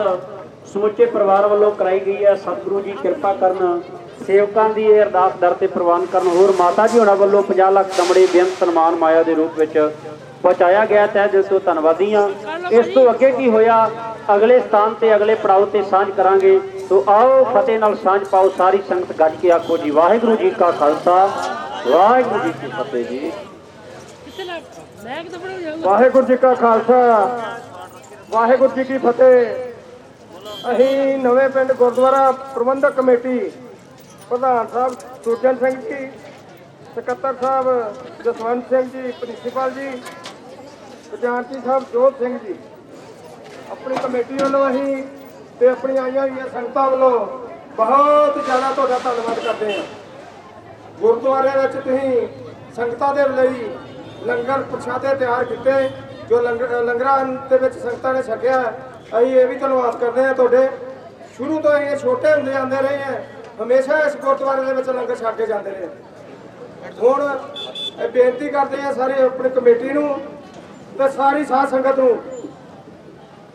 ਸਮੁੱਚੇ ਪਰਿਵਾਰ ਵੱਲੋਂ ਕਰਾਈ ਗਈ ਹੈ। ਸਤਿਗੁਰੂ ਜੀ ਕਿਰਪਾ ਕਰਨ ਸੇਵਕਾਂ ਦੀ ਇਹ ਅਰਦਾਸ ਦਰ ਤੇ ਪ੍ਰਵਾਨ ਕਰਨ। ਹੋਰ ਮਾਤਾ ਜੀ ਹੋਣਾ ਵੱਲੋਂ 50 ਲੱਖ ਦਮੜੇ ਬੇਅੰਤ ਸਨਮਾਨ ਮਾਇਆ ਦੇ ਰੂਪ ਵਿੱਚ ਪਹੁੰਚਾਇਆ ਗਿਆ। ਤਹਿ ਦਿਲ ਤੋਂ ਧੰਨਵਾਦੀ ਹਾਂ। ਇਸ ਤੋਂ ਅੱਗੇ ਕੀ ਹੋਇਆ ਅਗਲੇ ਸਥਾਨ ਤੇ ਅਗਲੇ ਪੜਾਅ ਤੇ ਸਾਂਝ ਕਰਾਂਗੇ। ਸੋ ਆਓ ਫਤਿਹ ਨਾਲ ਸਾਂਝ ਪਾਓ। ਸਾਰੀ ਸੰਗਤ ਗੱਜ ਕੇ ਆਖੋ ਜੀ ਵਾਹਿਗੁਰੂ ਜੀ ਕਾ ਖਾਲਸਾ ਵਾਹਿਗੁਰੂ ਜੀ ਕੀ ਫਤਿਹ ਜੀ। ਵਾਹਿਗੁਰੂ ਜੀ ਕਾ ਖਾਲਸਾ ਵਾਹਿਗੁਰੂ ਜੀ ਕੀ ਫਤਿਹ। ਅਸੀਂ ਨਵੇਂ ਪਿੰਡ ਗੁਰਦੁਆਰਾ ਪ੍ਰਬੰਧਕ ਕਮੇਟੀ ਪ੍ਰਧਾਨ ਸਾਹਿਬ ਸੁਰਜਨ ਸਿੰਘ ਜੀ, ਸਕੱਤਰ ਸਾਹਿਬ ਜਸਵੰਤ ਸਿੰਘ ਜੀ, ਪ੍ਰਿੰਸੀਪਲ ਜੀ, ਖਜ਼ਾਨਚੀ ਸਾਹਿਬ ਜੋਤ ਸਿੰਘ ਜੀ, ਆਪਣੀ ਕਮੇਟੀ ਵੱਲੋਂ ਅਸੀਂ ਤੇ ਆਪਣੀਆਂ ਆਈਆਂ ਹੋਈਆਂ ਸੰਗਤਾਂ ਵੱਲੋਂ ਬਹੁਤ ਜ਼ਿਆਦਾ ਤੁਹਾਡਾ ਧੰਨਵਾਦ ਕਰਦੇ ਹਾਂ। ਗੁਰਦੁਆਰੇ ਵਿੱਚ ਤੁਸੀਂ ਸੰਗਤਾਂ ਦੇ ਲਈ ਲੰਗਰ ਪ੍ਰਸ਼ਾਦੇ ਤਿਆਰ ਕੀਤੇ, ਜੋ ਲੰਗਰਾਂ ਦੇ ਵਿੱਚ ਸੰਗਤਾਂ ਨੇ ਛਕਿਆ। ਅਸੀਂ ਇਹ ਵੀ ਧੰਨਵਾਦ ਕਰਦੇ ਹਾਂ ਤੁਹਾਡੇ। ਸ਼ੁਰੂ ਤੋਂ ਇਹ ਛੋਟੇ ਹੁੰਦੇ ਆਉਂਦੇ ਰਹੇ ਹਾਂ, ਹਮੇਸ਼ਾ ਇਸ ਗੁਰਦੁਆਰੇ ਦੇ ਵਿੱਚ ਲੰਗਰ ਛਕ ਕੇ ਜਾਂਦੇ ਰਹੇ। ਹੁਣ ਇਹ ਬੇਨਤੀ ਕਰਦੇ ਹਾਂ ਸਾਰੇ ਆਪਣੀ ਕਮੇਟੀ ਨੂੰ ਤੇ ਸਾਰੀ ਸਾਧ ਸੰਗਤ ਨੂੰ,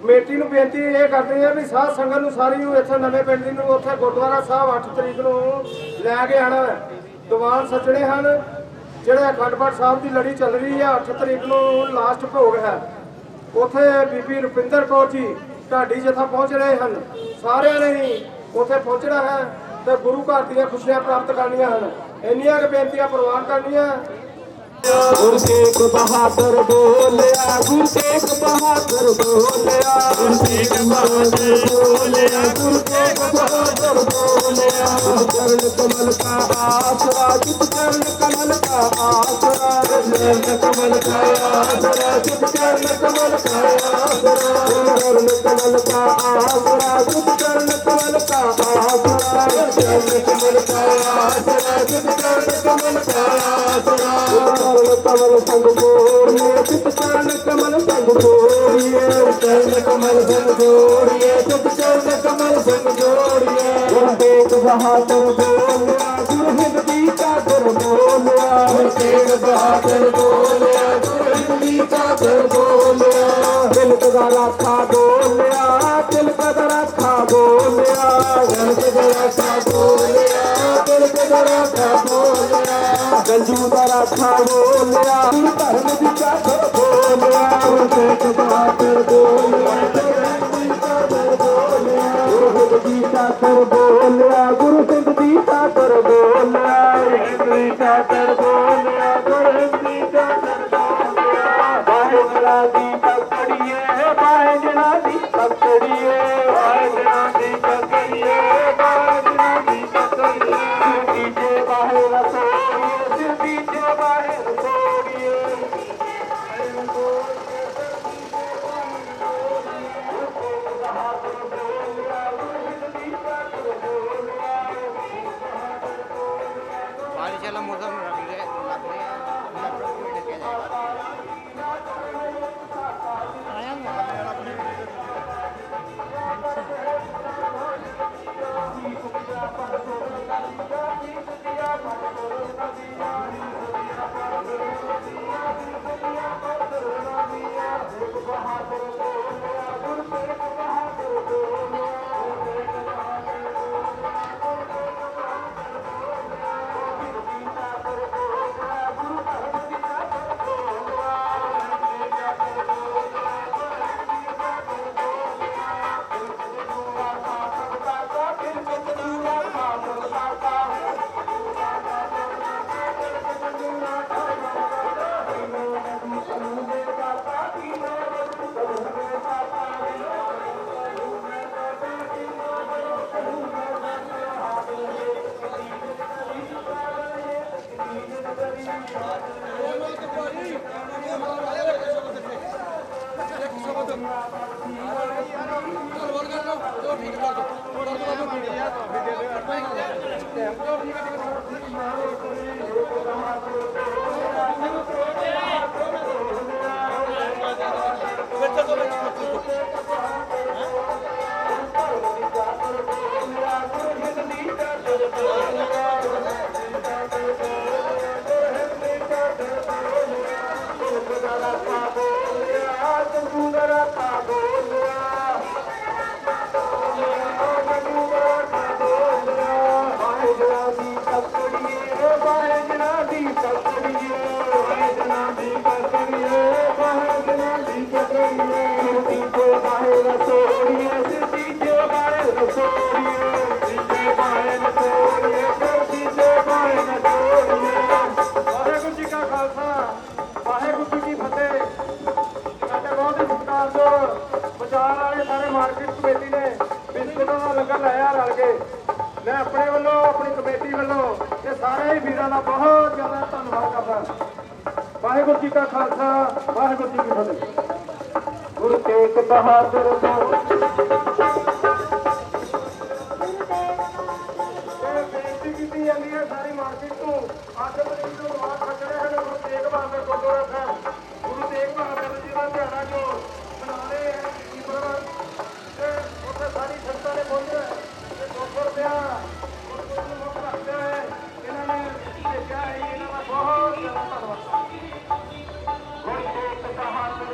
ਕਮੇਟੀ ਨੂੰ ਬੇਨਤੀ ਇਹ ਕਰਦੇ ਹਾਂ ਵੀ ਸਾਧ ਸੰਗਤ ਨੂੰ ਸਾਰੀ ਨੂੰ ਇੱਥੇ ਨਵੇਂ ਪਿੰਡ ਦੀ ਨੂੰ ਉੱਥੇ ਗੁਰਦੁਆਰਾ ਸਾਹਿਬ 8 ਤਰੀਕ ਨੂੰ ਲੈ ਕੇ ਆਉਣਾ। ਦੀਵਾਨ ਸੱਜਣੇ ਹਨ ਜਿਹੜੇ ਅਖੰਡ ਪਾਠ ਸਾਹਿਬ ਦੀ ਲੜੀ ਚੱਲ ਰਹੀ ਹੈ। 8 ਤਰੀਕ ਨੂੰ ਲਾਸਟ ਭੋਗ ਹੈ। ਉੱਥੇ ਬੀਬੀ ਰੁਪਿੰਦਰ ਕੌਰ ਜੀ ਢਾਡੀ ਜਥਾ ਪਹੁੰਚ ਰਹੇ ਹਨ। ਸਾਰਿਆਂ ਨੇ ਹੀ ਉੱਥੇ ਪਹੁੰਚਣਾ ਹੈ ਤੇ ਗੁਰੂ ਘਰ ਦੀਆਂ ਖੁਸ਼ੀਆਂ ਪ੍ਰਾਪਤ ਕਰਨੀਆਂ ਹਨ। ਇੰਨੀਆਂ ਕੁ ਬੇਨਤੀਆਂ ਪ੍ਰਵਾਨ ਕਰਨੀਆਂ। गुरु तेग बहादुर बोलिया, गुरु तेग बहादुर बोलिया, गुरु तेग बहादुर बोलिया, गुरु तेग बहादुर बोलिया। चरण कमल का आसरा, चित चरण कमल का आसरा, चरण कमल का आसरा, चित चरण कमल का आसरा, चरण कमल का आसरा, चित चरण कमल का आसरा, चरण कमल का आसरा, चित चरण कमल का आसरा। कमल संग जोड़िए, चित चरण कमल संग जोड़िए, चरण कमल संग जोड़िए, चित चरण कमल संग जोड़िए। गुरु तेग बहादुर बोलिया, गुरु हिंदी का गुर बोलिया, गुरु तेग बहादुर बोलिया, गुरु हिंदी का गुर बोलिया। तिलक दा राखा बोलिया, तिलक दा राखा बोलिया, तिलक दा राखा बोलिया, तिलक दा राखा बोलिया। गंजू दा राखा बोलिया, धर्म दी चादर बोलिया, गुरु तेग बहादुर बोलिया। ਬਾਜਣਾ ਦੀ ਤਕੜੀਏ ਬਾਜਣਾ ਦੀ ਤਕੜੀਏ ਬਾਜਣਾ ਦੀ ਤਕੜੀਏ ਦੀਜੇ ਬਾਹਰ ਰਸੋੜੀਏ ਦੀਜੇ ਬਾਹਰ ਰਸੋੜੀਏ बारिश वाला मौसम लग रहा ਵਾਹਿਗੁਰੂ ਜੀ ਕਾ ਖਾਲਸਾ ਵਾਹਿਗੁਰੂ ਜੀ ਕੀ ਫਤਿਹ। ਸਾਡੇ ਬਹੁਤ ਹੀ ਸਤਿਕਾਰਯੋਗ ਬਾਜ਼ਾਰ ਵਾਲੇ ਸਾਰੇ ਮਾਰਕੀਟ ਕਮੇਟੀ ਨੇ ਬਿਸਕੁਟਾਂ ਦਾ ਲੰਗਰ ਲਾਇਆ ਰਲ ਕੇ। ਮੈਂ ਆਪਣੇ ਵੱਲੋਂ ਆਪਣੀ ਕਮੇਟੀ ਵੱਲੋਂ ਤੇ ਸਾਰੇ ਹੀ ਵੀਰਾਂ ਦਾ ਬਹੁਤ ਜ਼ਿਆਦਾ ਧੰਨਵਾਦ ਕਰਦਾ। ਵਾਹਿਗੁਰੂ ਜੀ ਕਾ ਖਾਲਸਾ ਵਾਹਿਗੁਰੂ ਜੀ ਕੀ ਫਤਿਹ। ਗੁਰੂ ਤੇਗ ਬਹਾਦਰ ਬੇਨਤੀ ਕੀਤੀ ਜਾਂਦੀ ਹੈ ਸਾਰੀ ਮਾਰਕੀਟ ਤੋਂ ਅੱਜ ਤਰੀਕ ਨੂੰ ਬਾਅਦ ਖੱਜੜੇ ਹਨ ਗੁਰੂ ਤੇਗ ਬਹਾਦਰ ਗੁਰਦੁਆਰਾ ਸਾਹਿਬ। ਗੁਰੂ ਤੇਗ ਬਹਾਦਰ ਜੀ ਦਾ ਦਿਹਾੜਾ ਜੋ ਮਨਾ ਰਹੇ ਹੈ ਤੇ ਉੱਥੇ ਸਾਰੀ ਸੰਗਤਾਂ ਨੇ ਪਹੁੰਚਿਆ ਤੇ 200 ਰੁਪਇਆ ਨੂੰ ਮੁੱਖ ਰੱਖਦੇ ਹੋਏ ਇਹਨਾਂ ਨੇ ਭੇਜਿਆ ਹੈ। ਇਹਨਾਂ ਦਾ ਬਹੁਤ ਜ਼ਿਆਦਾ ਧੰਨਵਾਦ। ਗੁਰੂ ਤੇਗ ਬਹਾਦਰ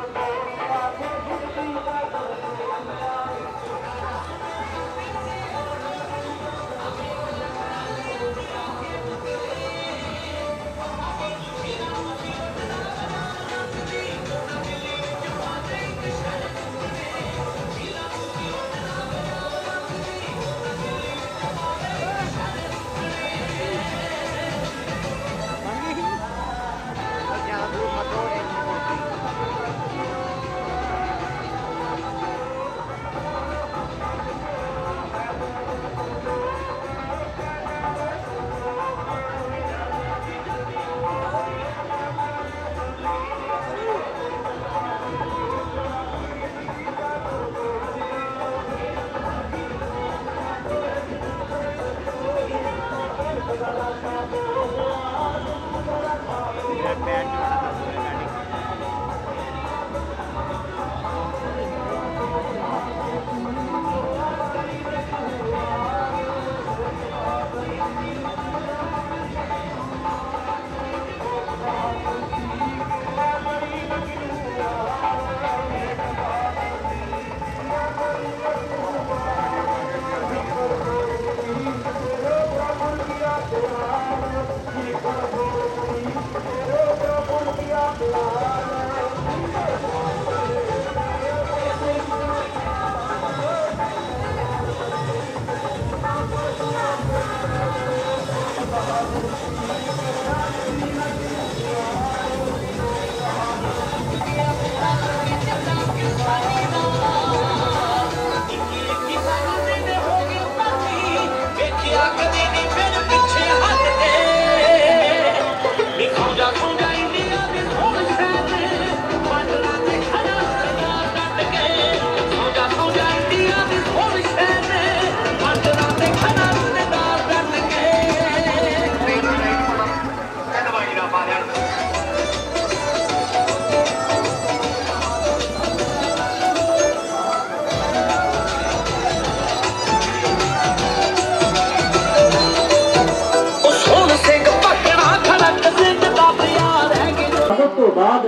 बाद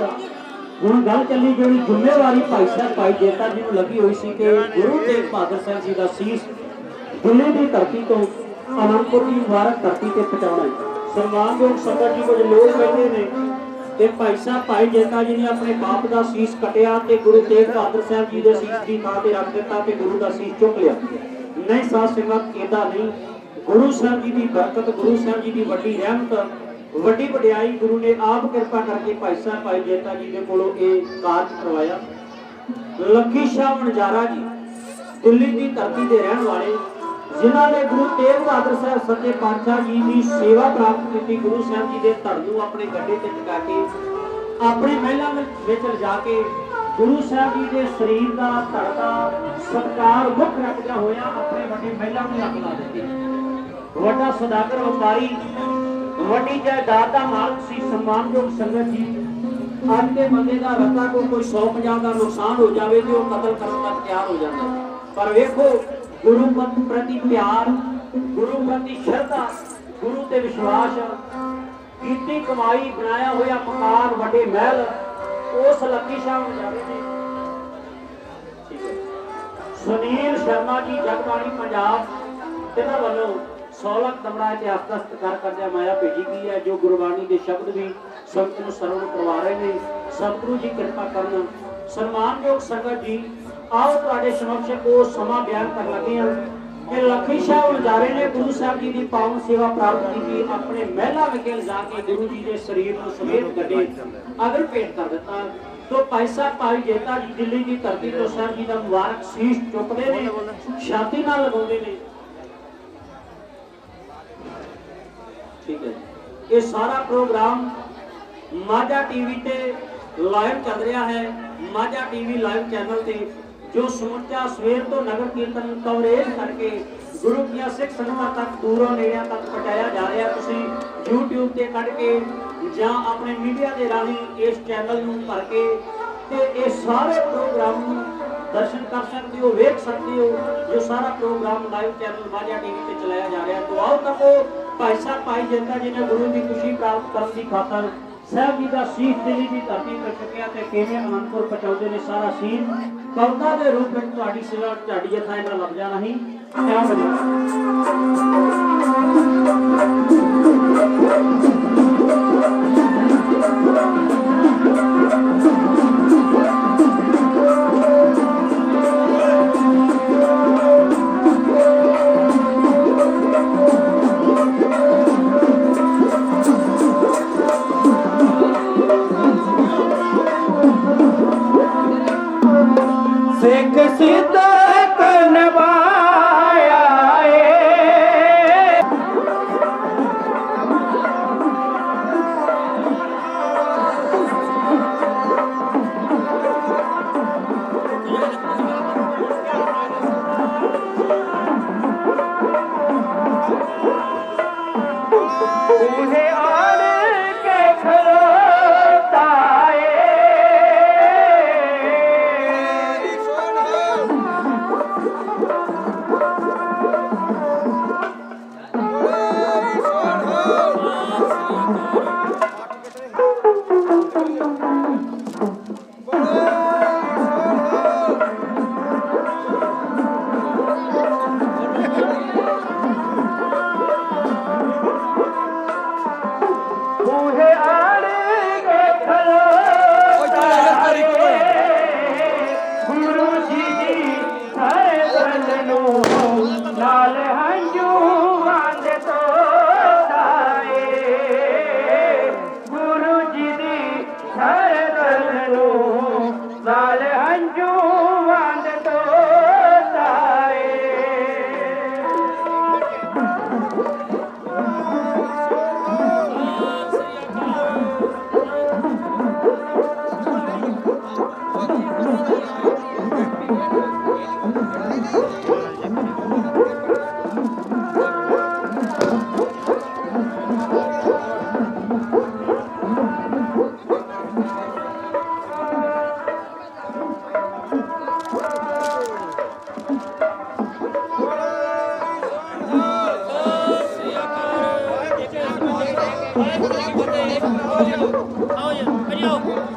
ਹੁਣ ਗੱਲ ਚੱਲੀ ਜਿਹੜੀ ਜ਼ਿੰਮੇਵਾਰੀ ਭਾਈ ਸਾਹਿਬ ਭਾਈ ਜੇਤਾ ਜੀ ਨੂੰ ਲੱਗੀ ਹੋਈ ਸੀ ਕਿ ਗੁਰੂ ਤੇਗ ਬਹਾਦਰ ਸਾਹਿਬ ਜੀ ਦਾ ਸੀਸ ਦਿੱਲੀ ਦੀ ਧਰਤੀ ਤੋਂ ਅਨੰਦਪੁਰ ਦੀ ਮੁਬਾਰਕ ਧਰਤੀ ਤੇ ਪਹੁੰਚਾਉਣਾ ਹੈ। ਸਨਮਾਨਯੋਗ ਸੰਗਤ ਜੀ ਕੁਝ ਲੋਕ ਕਹਿੰਦੇ ਨੇ ਕਿ ਭਾਈ ਸਾਹਿਬ ਭਾਈ ਜੇਤਾ ਜੀ ਨੇ ਆਪਣੇ ਬਾਪ ਦਾ ਸੀਸ ਕਟਿਆ ਤੇ ਗੁਰੂ ਤੇਗ ਬਹਾਦਰ ਸਾਹਿਬ ਜੀ ਦੇ ਸੀਸ ਦੀ ਥਾਂ ਤੇ ਰੱਖ ਦਿੱਤਾ ਤੇ ਗੁਰੂ ਦਾ ਸੀਸ ਚੁੱਕ ਲਿਆ। ਨਹੀਂ ਸਾਧ ਸੰਗਤ, ਏਦਾਂ ਨਹੀਂ। ਗੁਰੂ ਸਾਹਿਬ ਜੀ ਦੀ ਬਰਕਤ, ਗੁਰੂ ਸਾਹਿਬ ਜੀ ਦੀ ਵੱਡੀ ਰਹਿਮਤ, ਵੱਡੀ ਵਡਿਆਈ ਗੁਰੂ ਨੇ ਆਪ ਕਿਰਪਾ ਕਰਕੇ ਭਾਈ ਸਾਹਿਬ ਭਾਈ ਜੇਤਾ ਜੀ ਦੇ ਕੋਲੋਂ ਇਹ ਕਾਰਜ ਕਰਵਾਇਆ। ਲੱਖੀ ਸ਼ਾਹ ਵਣਜਾਰਾ ਜੀ ਦਿੱਲੀ ਦੀ ਧਰਤੀ ਦੇ ਰਹਿਣ ਵਾਲੇ, ਜਿਨ੍ਹਾਂ ਨੇ ਗੁਰੂ ਤੇਗ ਬਹਾਦਰ ਸਾਹਿਬ ਸੱਚੇ ਪਾਤਸ਼ਾਹ ਜੀ ਦੀ ਸੇਵਾ ਪ੍ਰਾਪਤ ਕੀਤੀ। ਗੁਰੂ ਸਾਹਿਬ ਜੀ ਦੇ ਧੜ ਨੂੰ ਆਪਣੇ ਗੱਡੇ ਤੇ ਟਿਕਾ ਕੇ ਆਪਣੇ ਮਹਿਲਾਂ ਵਿੱਚ ਲਿਜਾ ਕੇ ਗੁਰੂ ਸਾਹਿਬ ਜੀ ਦੇ ਸਰੀਰ ਦਾ ਧੜ ਦਾ ਸਤਿਕਾਰ ਮੁੱਖ ਰੱਖਦਿਆਂ ਹੋਇਆ ਆਪਣੇ ਵੱਡੇ ਮਹਿਲਾਂ ਨੂੰ ਅੱਗ ਲਾ ਦਿੱਤੀ। ਵੱਡਾ ਸੌਦਾਗਰ ਵਪਾਰੀ, ਵੱਡੀ ਜਾਇਦਾਦ ਦਾ ਮਾਲਕ ਸੀ। ਸਨਮਾਨਯੋਗ ਸੰਗਤ ਜੀ, ਅੱਜ ਦੇ ਬੰਦੇ ਦਾ ਰਤਾ ਕੋਈ 150 ਦਾ ਨੁਕਸਾਨ ਹੋ ਜਾਵੇ ਤੇ ਉਹ ਕਤਲ ਕਰਨ ਤੱਕ ਤਿਆਰ ਹੋ ਜਾਂਦਾ। ਪਰ ਵੇਖੋ ਗੁਰੂ ਪ੍ਰਤੀ ਪਿਆਰ, ਗੁਰੂ ਪ੍ਰਤੀ ਸ਼ਰਧਾ, ਗੁਰੂ ਤੇ ਵਿਸ਼ਵਾਸ, ਕੀਤੀ ਕਮਾਈ, ਬਣਾਇਆ ਹੋਇਆ ਮਕਾਨ, ਵੱਡੇ ਮਹਿਲ ਉਸ ਲੱਖੀ ਸ਼ਾਹ ਵਣਜਾਰੇ ਨੇ। ਸੁਨੀਲ ਸ਼ਰਮਾ ਜੀ ਜਗਬਾਣੀ ਪੰਜਾਬ, ਇਹਨਾਂ ਵੱਲੋਂ 100 ਲੱਖ ਤਮੜਾ ਇਤਿਹਾਸ ਦਾ ਸਤਿਕਾਰ ਕਰਦਿਆਂ ਮਾਇਆ ਭੇਜੀ ਗਈ ਹੈ, ਜੋ ਗੁਰਬਾਣੀ ਦੇ ਸ਼ਬਦ ਵੀ ਸੰਗਤ ਨੂੰ ਸਰਵਣ ਕਰਵਾ ਰਹੇ ਨੇ। ਸਤਿਗੁਰੂ ਜੀ ਕਿਰਪਾ ਕਰਨ। ਸਨਮਾਨਯੋਗ ਸੰਗਤ ਜੀ, ਆਓ ਤੁਹਾਡੇ ਸਮਕਸ਼ ਕੋ ਸਮਾਂ ਬਿਆਨ ਕਰਨ ਲੱਗੇ ਹਾਂ ਕਿ ਲੱਖੀ ਸ਼ਾਹ ਵਣਜਾਰੇ ਨੇ ਗੁਰੂ ਸਾਹਿਬ ਜੀ ਦੀ ਪਾਵਨ ਸੇਵਾ ਪ੍ਰਾਪਤ ਕੀਤੀ। ਆਪਣੇ ਮਹਿਲਾ ਵਿਖੇ ਲਿਜਾ ਕੇ ਗੁਰੂ ਜੀ ਦੇ ਸਰੀਰ ਨੂੰ ਸਮੇਤ ਗੱਡੇ ਅਗਰ ਭੇਟ ਕਰ ਦਿੱਤਾ। तो भाई साहब भाई जेता जी दिल्ली की धरती तो ਸਾਹਿਬ जी का मुबारक शीश चुकते ने, छाती नाल लगाउंदे ने। ठीक है, ये सारा प्रोग्राम माझा टीवी ते लाइव चल रहा है। माझा टीवी लाइव चैनल ते जो समूचा सवेर तो नगर कीर्तन कवरेज करके गुरु की सिख संगतां तक दूरों नेड़ियां तक पहुंचाया जा रहा। तुसीं YouTube ते कढ के ਜਾਂ ਆਪਣੇ ਮੀਡੀਆ ਦੇ ਰਾਹੀਂ ਇਸ ਚੈਨਲ ਨੂੰ ਭਰ ਕੇ ਤੇ ਇਹ ਸਾਰੇ ਪ੍ਰੋਗਰਾਮ ਨੂੰ ਦਰਸ਼ਨ ਕਰ ਸਕਦੇ ਹੋ, ਵੇਖ ਸਕਦੇ ਹੋ। ਜੋ ਸਾਰਾ ਪ੍ਰੋਗਰਾਮ ਲਾਈਵ ਚੈਨਲ माझा टीवी ਤੇ ਚਲਾਇਆ ਜਾ ਰਿਹਾ। तो आओ तको भाई साहब भाई जेता जी ने गुरु की खुशी प्राप्त करने की खातर ਸਾਹਿਬ ਜੀ ਦਾ ਸੀਸ ਦਿੱਲੀ ਦੀ ਧਰਤੀ ਤੇ ਚੁੱਕਿਆ ਤੇ ਕਿਵੇਂ ਅਨੰਦਪੁਰ ਪਹੁੰਚਾਉਂਦੇ ਨੇ ਸਾਰਾ ਸੀਨ ਕਵਿਤਾ ਦੇ ਰੂਪ ਵਿੱਚ ਤੁਹਾਡੀ ਸੇਵਾ ਝਾੜੀ ਜਥਾ ਇਹਨਾਂ ਲੱਭ ਜਾਣਾ ਹੀ। सिख सिद्ध करवाया उन्हें आड़ के खलोता Oh yeah,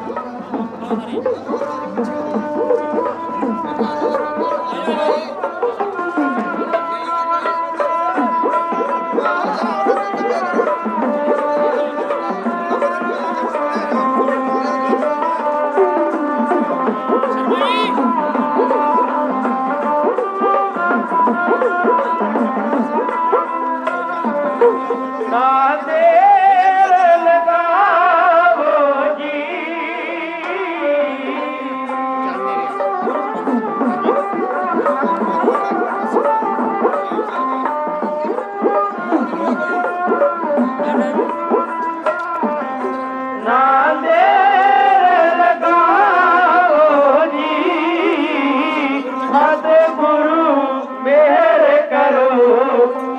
ना देर लगाओ जी ना देर लगाओ जी सतगुरु मेहर करो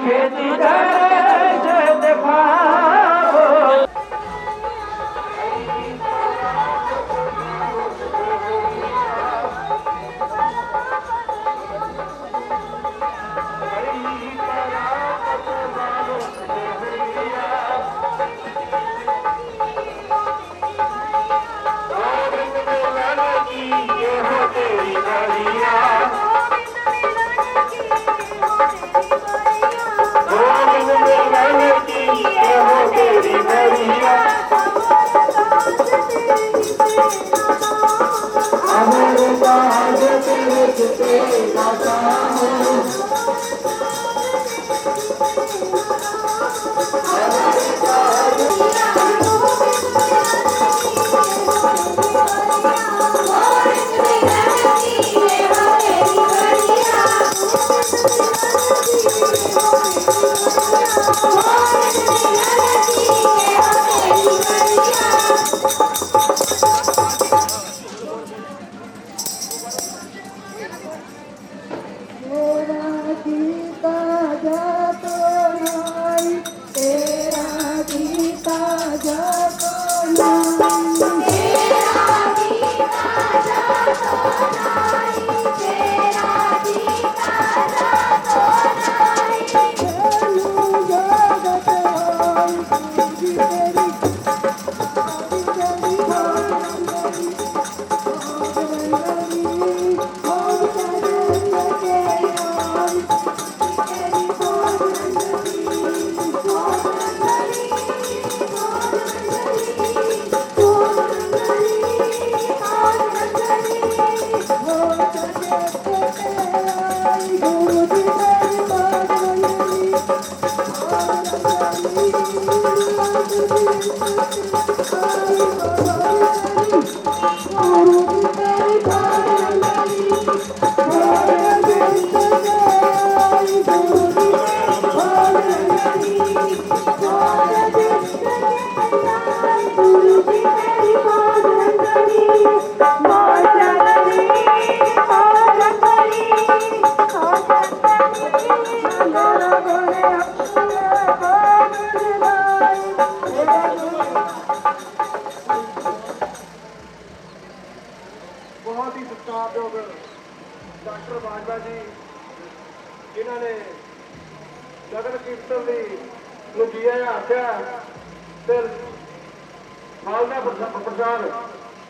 खेती दर्श दिखाओ बहुत ही सत्कारयोग डॉक्टर बाजवा जी जिन्होंने नगर कीर्तन की जीआ आख्या फिर माल का प्रचार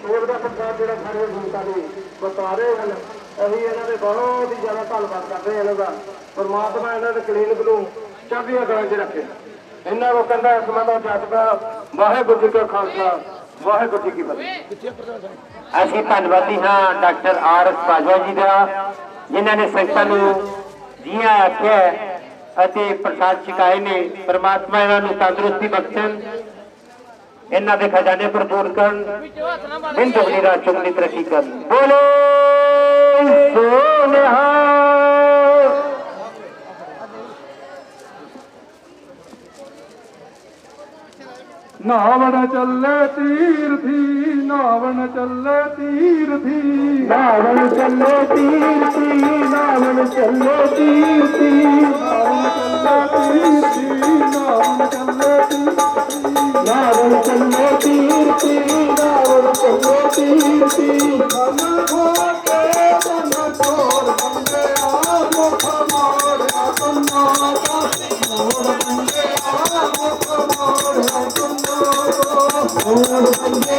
सेब का प्रचार जो सारे संगतां नूं बता रहे हैं अभी इन्होंने बहुत ही ज्यादा धन्यवाद करते हैं इन्हों परमात्मा इन्होंने क्लीनिक नूं चढ़दियां कलां च रखे इन्हों को कहता इस मैं जसदा वाहिगुरू जी का खालसा वाहिगुरू जी की फतेह। ਅਸੀਂ ਧੰਨਵਾਦੀ ਹਾਂ ਡਾਕਟਰ ਆਰ.ਐਸ. ਬਾਜਵਾ ਜੀ ਦਾ ਜਿਨ੍ਹਾਂ ਨੇ ਸੰਗਤਾਂ ਨੂੰ ਜੀਆਂ ਆਖਿਆ ਅਤੇ ਪ੍ਰਸਾਦ ਛਕਾਏ ਨੇ। ਪਰਮਾਤਮਾ ਇਹਨਾਂ ਨੂੰ ਤੰਦਰੁਸਤੀ ਬਖਸ਼ਣ, ਇਹਨਾਂ ਦੇ ਖਜ਼ਾਨੇ ਭਰਪੂਰ ਕਰਨ, ਦਿਨ ਦੁਗਣੀ ਰਾਤ ਚੁਗਣੀ ਤਰੱਕੀ ਕਰਨ। ਬੋਲੇ ਸੋਨਿਹਾ। ਨਾਵਣ ਚੱਲੇ ਤੀਰਥੀ ਨਾਵਣ ਚੱਲੇ ਤੀਰਥੀ नावन चलो तीर्थी नावन चलो तीर्थी ਨਾਵਣ ਚੱਲੇ ਤੀਰਥੀ ਨਾਵਣ ਚੱਲੇ ਤੀਰਥੀ नावन चलो तीर्थी ਮਨ ਖੋਟੇ ਮਨ ਤੋੜ ਬੰਦੇ ਆ ਮੁਖ ਮਾਰਿਆ ਕੰਨਾਤਾ ਮੋੜ ਬੰਦੇ ਆ ਮੁਖ ਮਾਰਿਆ ਕੰਨਾਤਾ और बंदे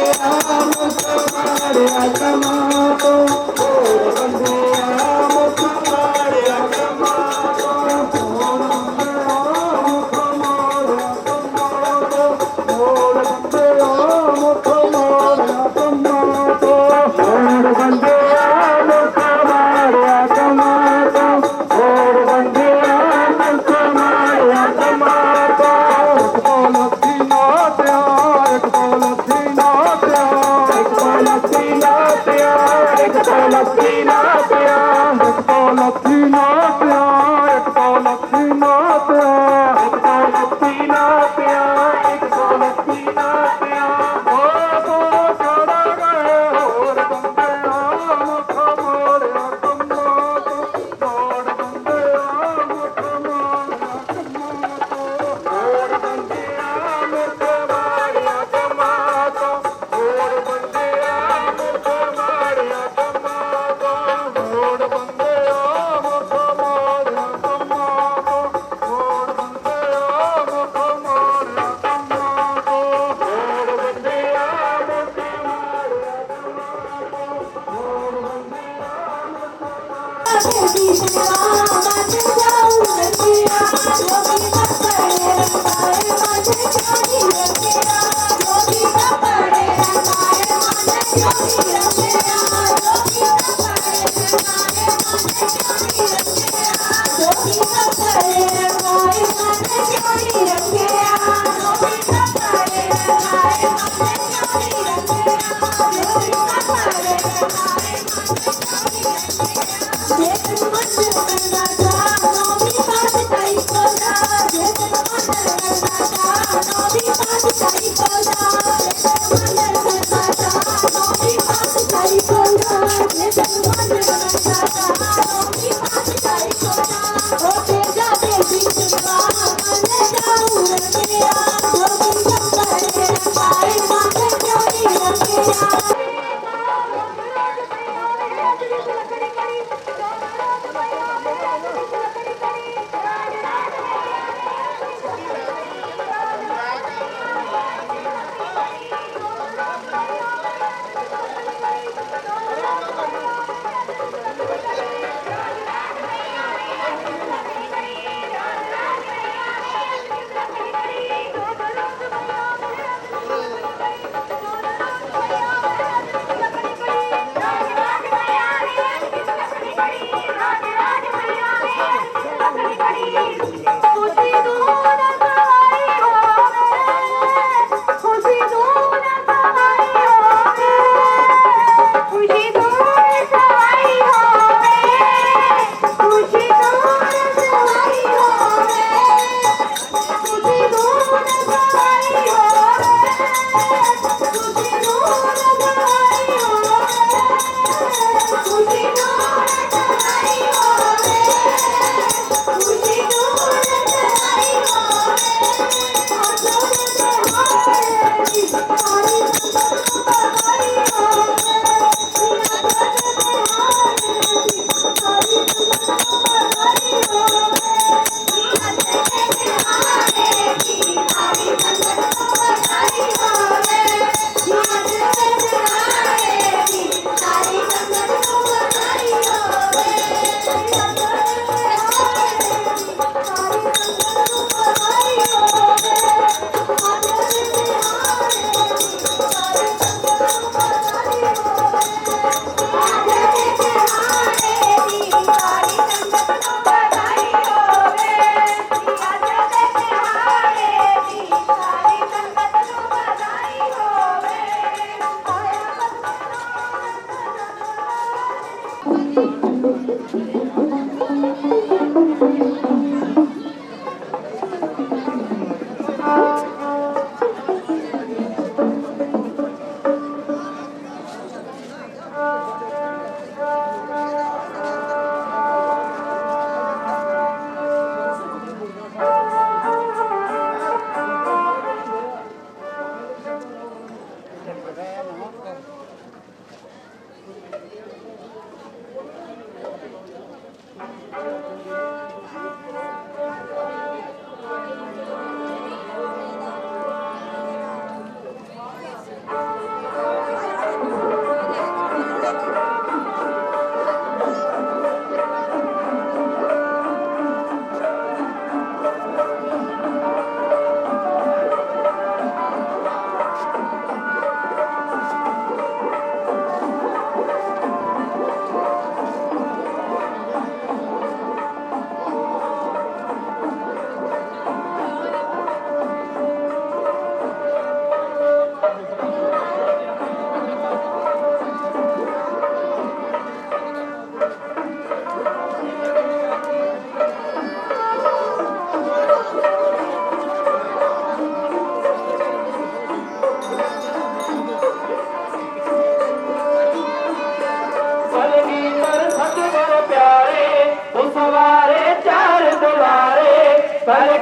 मुख मारिया कमातो और बंदे मुख मारिया कमातो ਮੁਖ ਮਾਰਿਆ ਕੰਨਾਤਾ ਮੋੜ ਬੰਦੇ ਆ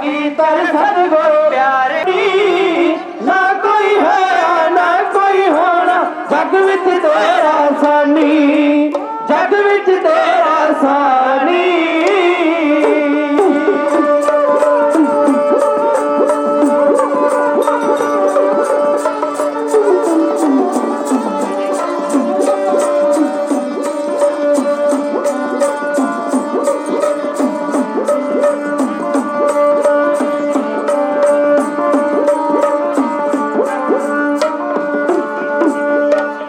की तर सतगुरु प्यारे ना कोई है ना कोई होना जग विच तेरा सानी जग विच तेरा सानी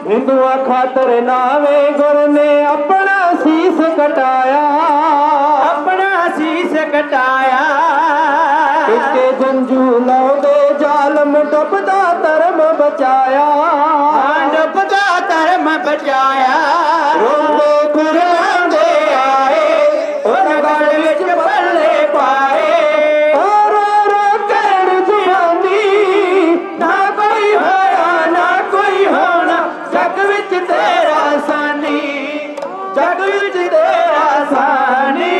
हिंदुआ खातर नावे गुर ने अपना शीस कटाया अपना शीस कटाया इनके जंजू लौदे जालम डुबदा धर्म बचाया डुबदा धर्म बचाया रोंदे गुरु आए उन गल विच पल्ले पाए जग विच तेरा सानी जग विच तेरा सानी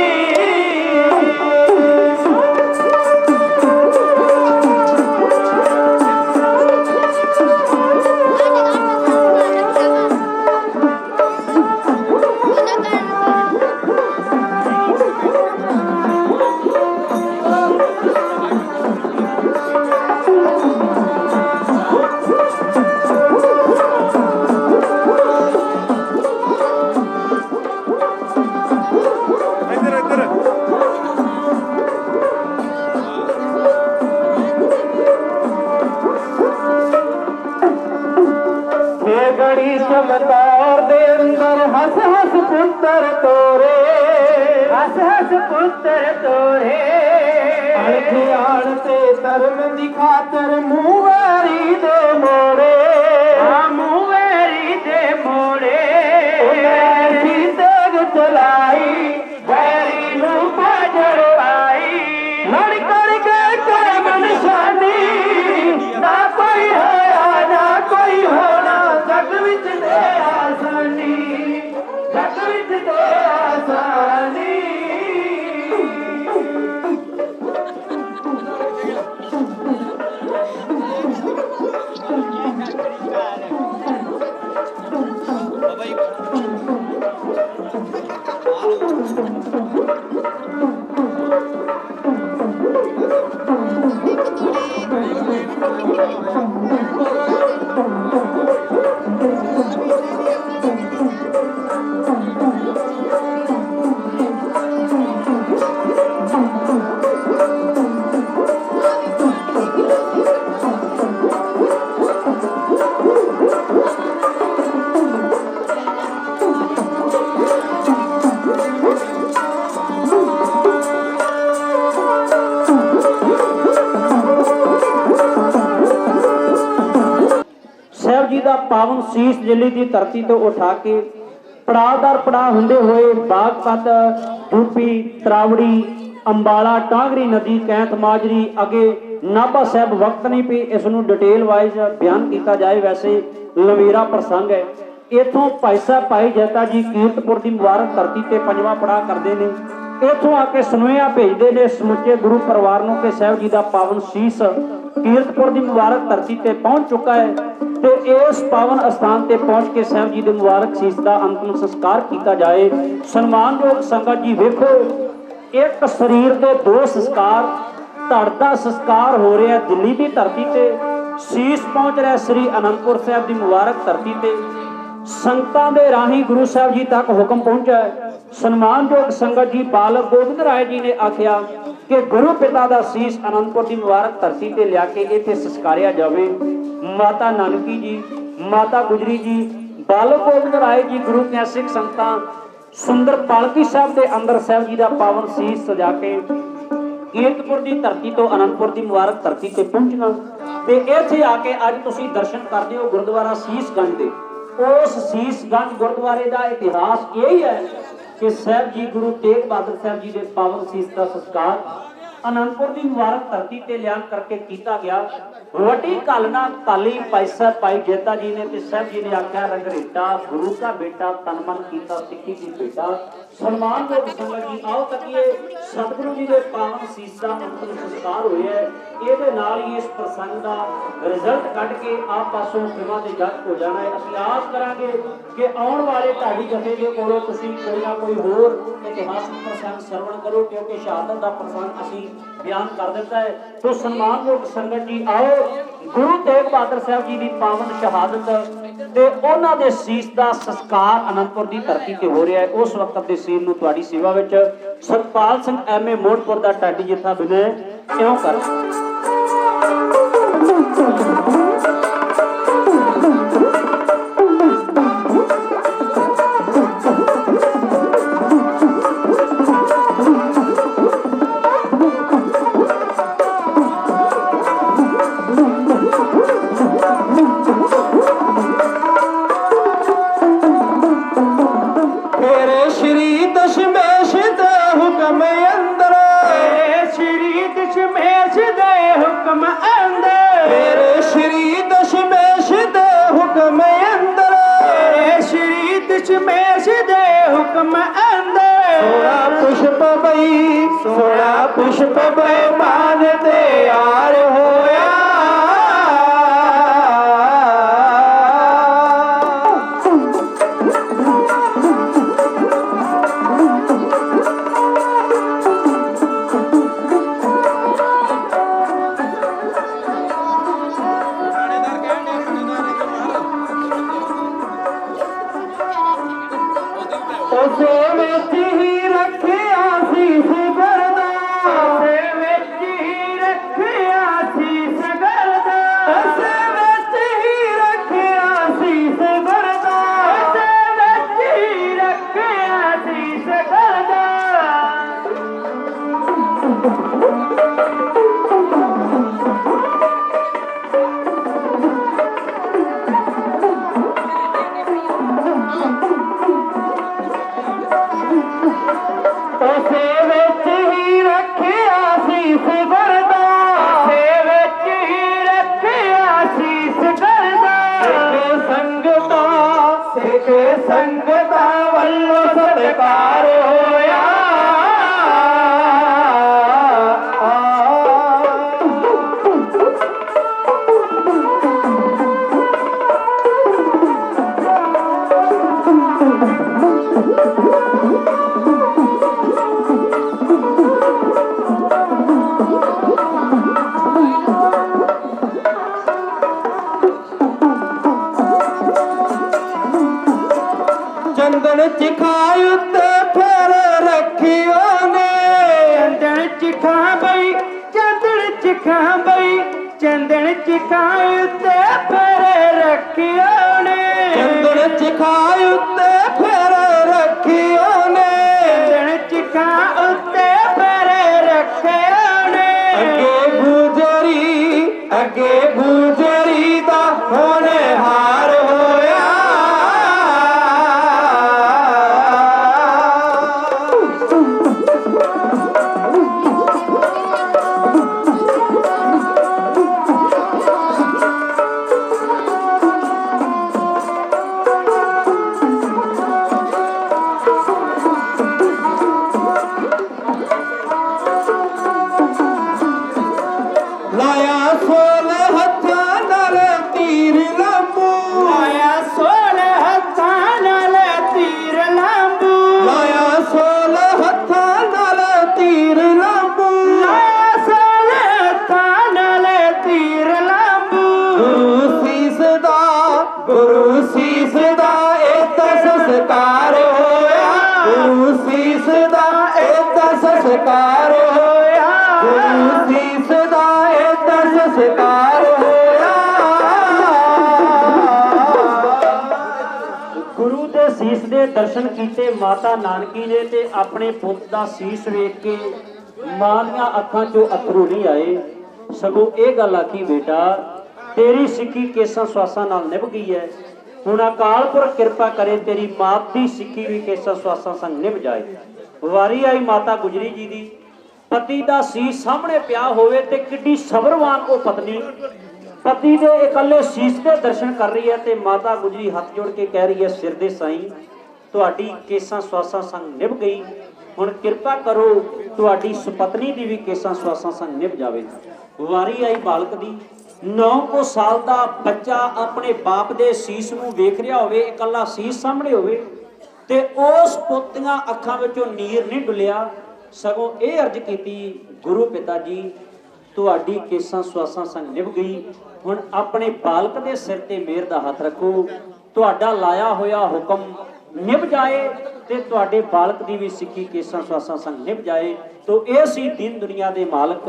गड़ी चमकार दे अंदर हस हस पुत्र तोरे हस हस पुत्र तोरे आड़ते धर्म दी खातर मुंहवारी दे मोड़े मुंहवारी दे मोड़े ऐसी तेग चलाई वैरी नू पाजड़ पाई लड़ कर के करम निशानी ना कोई है ना कोई होना जग विच तेरा सानी जग विच तेरा सानी ਸਾਹਿਬ ਜੀ ਦਾ ਪਾਵਨ ਸੀਸ ਦਿੱਲੀ ਦੀ ਧਰਤੀ ਤੋਂ ਉਠਾ ਕੇ ਪੜਾਅ ਪੜਾਅ ਹੁੰਦੇ ਹੋਏ ਬਾਗਪਤ ਯੂਪੀ ਤਰਾਵੜੀ ਅੰਬਾਲਾ ਟਾਂਗਰੀ ਨਦੀ ਕੈਂਥ ਮਾਜਰੀ ਅੱਗੇ ਨਾਭਾ ਸਾਹਿਬ ਵਕਤ ਨਹੀਂ ਪਈ ਇਸ ਨੂੰ ਡਿਟੇਲ ਵਾਈਜ਼ ਬਿਆਨ ਕੀਤਾ ਜਾਏ ਵੈਸੇ ਲੰਮੀਰਾ ਪ੍ਰਸੰਗ ਹੈ ਇਥੋਂ ਭਾਈ ਸਾਹਿਬ ਭਾਈ ਜੈਤਾ ਜੀ ਕੀਰਤਪੁਰ ਦੀ ਮੁਬਾਰਕ ਧਰਤੀ ਤੇ ਪੰਜਵਾਂ ਪੜਾਅ ਕਰਦੇ ਨੇ ਇਥੋਂ ਆ ਕੇ ਸੁਨੇਹਾ ਭੇਜਦੇ ਨੇ ਸਮੁੱਚੇ ਗੁਰੂ ਪਰਿਵਾਰ ਨੂੰ ਕਿ ਸਾਹਿਬ ਜੀ ਦਾ ਪਾਵਨ ਸੀਸ ਕੀਰਤਪੁਰ ਦੀ ਮੁਬਾਰਕ ਧਰਤੀ ਤੇ ਪਹੁੰਚ ਚੁੱਕਾ ਹੈ ਤੇ ਇਸ ਪਾਵਨ ਅਸਥਾਨ ਤੇ ਪਹੁੰਚ ਕੇ ਸਾਹਿਬ ਜੀ ਦੇ ਮੁਬਾਰਕ ਸੀਸ ਦਾ ਅੰਤਿਮ ਸੰਸਕਾਰ ਕੀਤਾ ਜਾਏ ਸਨਮਾਨਯੋਗ ਸੰਗਤ ਜੀ ਵੇਖੋ ਇੱਕ ਸਰੀਰ ਦੇ ਦੋ ਸੰਸਕਾਰ ਧੜ ਦਾ ਸੰਸਕਾਰ ਹੋ ਰਿਹਾ ਦਿੱਲੀ ਦੀ ਧਰਤੀ ਤੇ ਸੀਸ ਪਹੁੰਚ ਰਿਹਾ ਸ੍ਰੀ ਅਨੰਦਪੁਰ ਸਾਹਿਬ ਦੀ ਮੁਬਾਰਕ ਧਰਤੀ ਤੇ ਸੰਗਤਾਂ ਦੇ ਰਾਹੀਂ ਗੁਰੂ ਸਾਹਿਬ ਜੀ ਤੱਕ ਹੁਕਮ ਪਹੁੰਚਿਆ ਸਨਮਾਨਯੋਗ ਸੰਗਤ ਜੀ ਬਾਲਕ ਗੋਬਿੰਦ ਰਾਏ ਜੀ ਨੇ ਆਖਿਆ ਕਿ ਗੁਰੂ ਪਿਤਾ ਦਾ ਸੀਸ ਅਨੰਦਪੁਰ ਦੀ ਮੁਬਾਰਕ ਧਰਤੀ ਤੇ ਲਿਆ ਕੇ ਇੱਥੇ ਸੰਸਕਾਰਿਆ ਜਾਵੇ ਮਾਤਾ ਨਾਨਕੀ ਜੀ ਮਾਤਾ ਗੁਜਰੀ ਜੀ ਬਾਲਕ ਗੋਬਿੰਦ ਰਾਏ ਜੀ ਗੁਰੂ ਦੀਆਂ ਸਿੱਖ ਸੰਗਤਾਂ ਸੁੰਦਰ ਪਾਲਕੀ ਸਾਹਿਬ ਦੇ ਅੰਦਰ ਸਾਹਿਬ ਜੀ ਦਾ ਪਾਵਨ ਸੀਸ ਸਜਾ ਕੇ ਕੀਰਤਪੁਰ ਦੀ ਧਰਤੀ ਤੋਂ ਅਨੰਦਪੁਰ ਦੀ ਮੁਬਾਰਕ ਧਰਤੀ ਤੇ ਪਹੁੰਚਣਾ ਤੇ ਇੱਥੇ ਆ ਕੇ ਅੱਜ ਤੁਸੀਂ ਦਰਸ਼ਨ ਕਰਦੇ ਹੋ ਗੁਰਦੁਆਰਾ ਸੀਸਗੰਜ ਦੇ ਉਸ ਸੀਸਗੰਜ ਗੁਰਦੁਆਰੇ ਦਾ ਇਤਿਹਾਸ ਇਹ ਹੈ ਕਿ ਸਾਹਿਬ ਜੀ ਗੁਰੂ ਤੇਗ ਬਹਾਦਰ ਸਾਹਿਬ ਜੀ ਦੇ ਪਾਵਨ ਸੀਸ ਦਾ ਸੰਸਕਾਰ ਅਨੰਦਪੁਰ ਦੀ ਮੁਬਾਰਕ ਧਰਤੀ ਤੇ ਲਿਆਣ ਕਰਕੇ ਕੀਤਾ ਗਿਆ वड्डी कालना काली भाई साहब भाई जेता जी ने ते साहब जी ने आख्या रंगरेटा गुरु का बेटा तन मन कीता सिक्खी की बेटा सन्मान योग संगत जी आओ तकिए सतगुरु जी के पावन सीसा अंतिम संस्कार होए है ਇਹਦੇ ਨਾਲ ਹੀ ਇਸ ਪ੍ਰਸੰਗ ਦਾ ਰਿਜ਼ਲਟ ਕੱਢ ਕੇ ਆਪ ਪਾਸੋਂ ਫਿਲਮਾਂ ਦੇ ਜੱਜ ਹੋ ਜਾਣਾ ਹੈ। ਅਸੀਂ ਆਸ ਕਰਾਂਗੇ ਕਿ ਆਉਣ ਵਾਲੇ ਢਾਡੀ ਜਥੇ ਦੇ ਕੋਲੋਂ ਤੁਸੀਂ ਕੋਈ ਨਾ ਕੋਈ ਹੋਰ ਇਤਿਹਾਸਕ ਪ੍ਰਸੰਗ ਸਰਵਣ ਕਰੋ ਕਿਉਂਕਿ ਸ਼ਹਾਦਤ ਦਾ ਪ੍ਰਸੰਗ ਅਸੀਂ ਬਿਆਨ ਕਰ ਦਿੱਤਾ ਹੈ। तो ਸਨਮਾਨਯੋਗ ਸੰਗਤ ਜੀ आओ गुरु तेग बहादुर साहब जी की पावन शहादत ते उन्हां दे सीस दा संस्कार अनंदपुर की धरती ते हो रहा है। उस वक्त दे सीन नूं तुहाडी सेवा विच सतपाल सिंह एम ए मोड़पुर दा ढाडी जथा बिने इउं कर सोना पुष्प मान दे यार होया संगता वल्लो सत्कार होया चंदन चिखाई उत्ते फिर रखियो ने चंदन चिखा बई चंदन चिखा बई चंदन चिखाई उत्ते फिर रखियो ने चंदन चिखाई उत्ते फिर रखियो ने चंदन चिखा उत्ते फिर रखियो ने अगे गुजरी दा होने हार होया गुरु सीस दा एता संस्कार होया गुरु सीस दा एता संस्कार होया गुरु सीस दा एता संस्कार होया गुरु दे सीस दे दर्शन कीते माता नानकी ने ते अपने पुੱਤ ਦਾ ਸੀਸ ਵੇਖ ਕੇ ਮਾਂ ਦੀਆਂ ਅੱਖਾਂ ਚੋਂ अथरू नहीं आए सगों ਇਹ ਗੱਲ आखी बेटा तेरी सिक्खी केसा स्वासा नाल निभ गई है हुण अकाल पुरख कृपा करे तेरी मात की सिक्खी भी केसा स्वासा संग निभ जाए। वारी आई माता गुजरी जी दी पति का सीस सामने पिया होवे ते किड्डी सबरवान वो पत्नी ਪਤੀ ਦੇ ਇਕੱਲੇ ਸੀਸ ਦੇ ਦਰਸ਼ਨ ਕਰ ਰਹੀ ਹੈ ਤੇ ਮਾਤਾ ਗੁਜਰੀ ਹੱਥ ਜੋੜ ਕੇ ਕਹਿ ਰਹੀ ਹੈ, ਸਿਰ ਦੇ ਸਾਈਂ ਤੁਹਾਡੀ ਕੇਸਾਂ ਸਵਾਸਾਂ ਸੰਗ ਨਿਭ ਗਈ, ਹੁਣ ਕਿਰਪਾ ਕਰੋ ਤੁਹਾਡੀ ਸੁਪਤਨੀ ਦੀ ਵੀ ਕੇਸਾਂ ਸਵਾਸਾਂ ਸੰਗ ਨਿਭ ਜਾਵੇ। ਵਾਰੀ ਆਈ ਬਾਲਕ ਦੀ। 9 ਸਾਲ ਦਾ ਬੱਚਾ ਆਪਣੇ ਬਾਪ ਦੇ ਸੀਸ ਨੂੰ ਵੇਖ ਰਿਹਾ ਹੋਵੇ, ਇਕੱਲਾ ਸੀਸ ਸਾਹਮਣੇ ਹੋਵੇ ਤੇ ਉਸ ਪੁੱਤ ਦੀਆਂ ਅੱਖਾਂ ਵਿੱਚੋਂ ਨੀਰ ਨਹੀਂ ਡੁੱਲਿਆ, ਸਗੋਂ ਇਹ ਅਰਜ਼ ਕੀਤੀ, ਗੁਰੂ ਪਿਤਾ ਜੀ ਤੁਹਾਡੀ ਕੇਸਾਂ ਸਵਾਸਾਂ ਸੰਗ ਨਿਭ ਗਈ, ਹੁਣ ਆਪਣੇ ਬਾਲਕ ਦੇ ਸਿਰ ਤੇ ਮਿਹਰ ਦਾ ਹੱਥ ਰੱਖੋ, ਤੁਹਾਡਾ ਲਾਇਆ ਹੋਇਆ ਹੁਕਮ ਨਿਭ ਜਾਏ ਤੇ ਤੁਹਾਡੇ ਬਾਲਕ ਦੀ ਵੀ ਸਿੱਖੀ ਕੇਸਾਂ ਸਵਾਸਾਂ ਸੰਗ ਨਿਭ ਜਾਏ। ਤੋ ਇਹ ਸੀ ਦੀਨ ਦੁਨੀਆ ਦੇ ਮਾਲਕ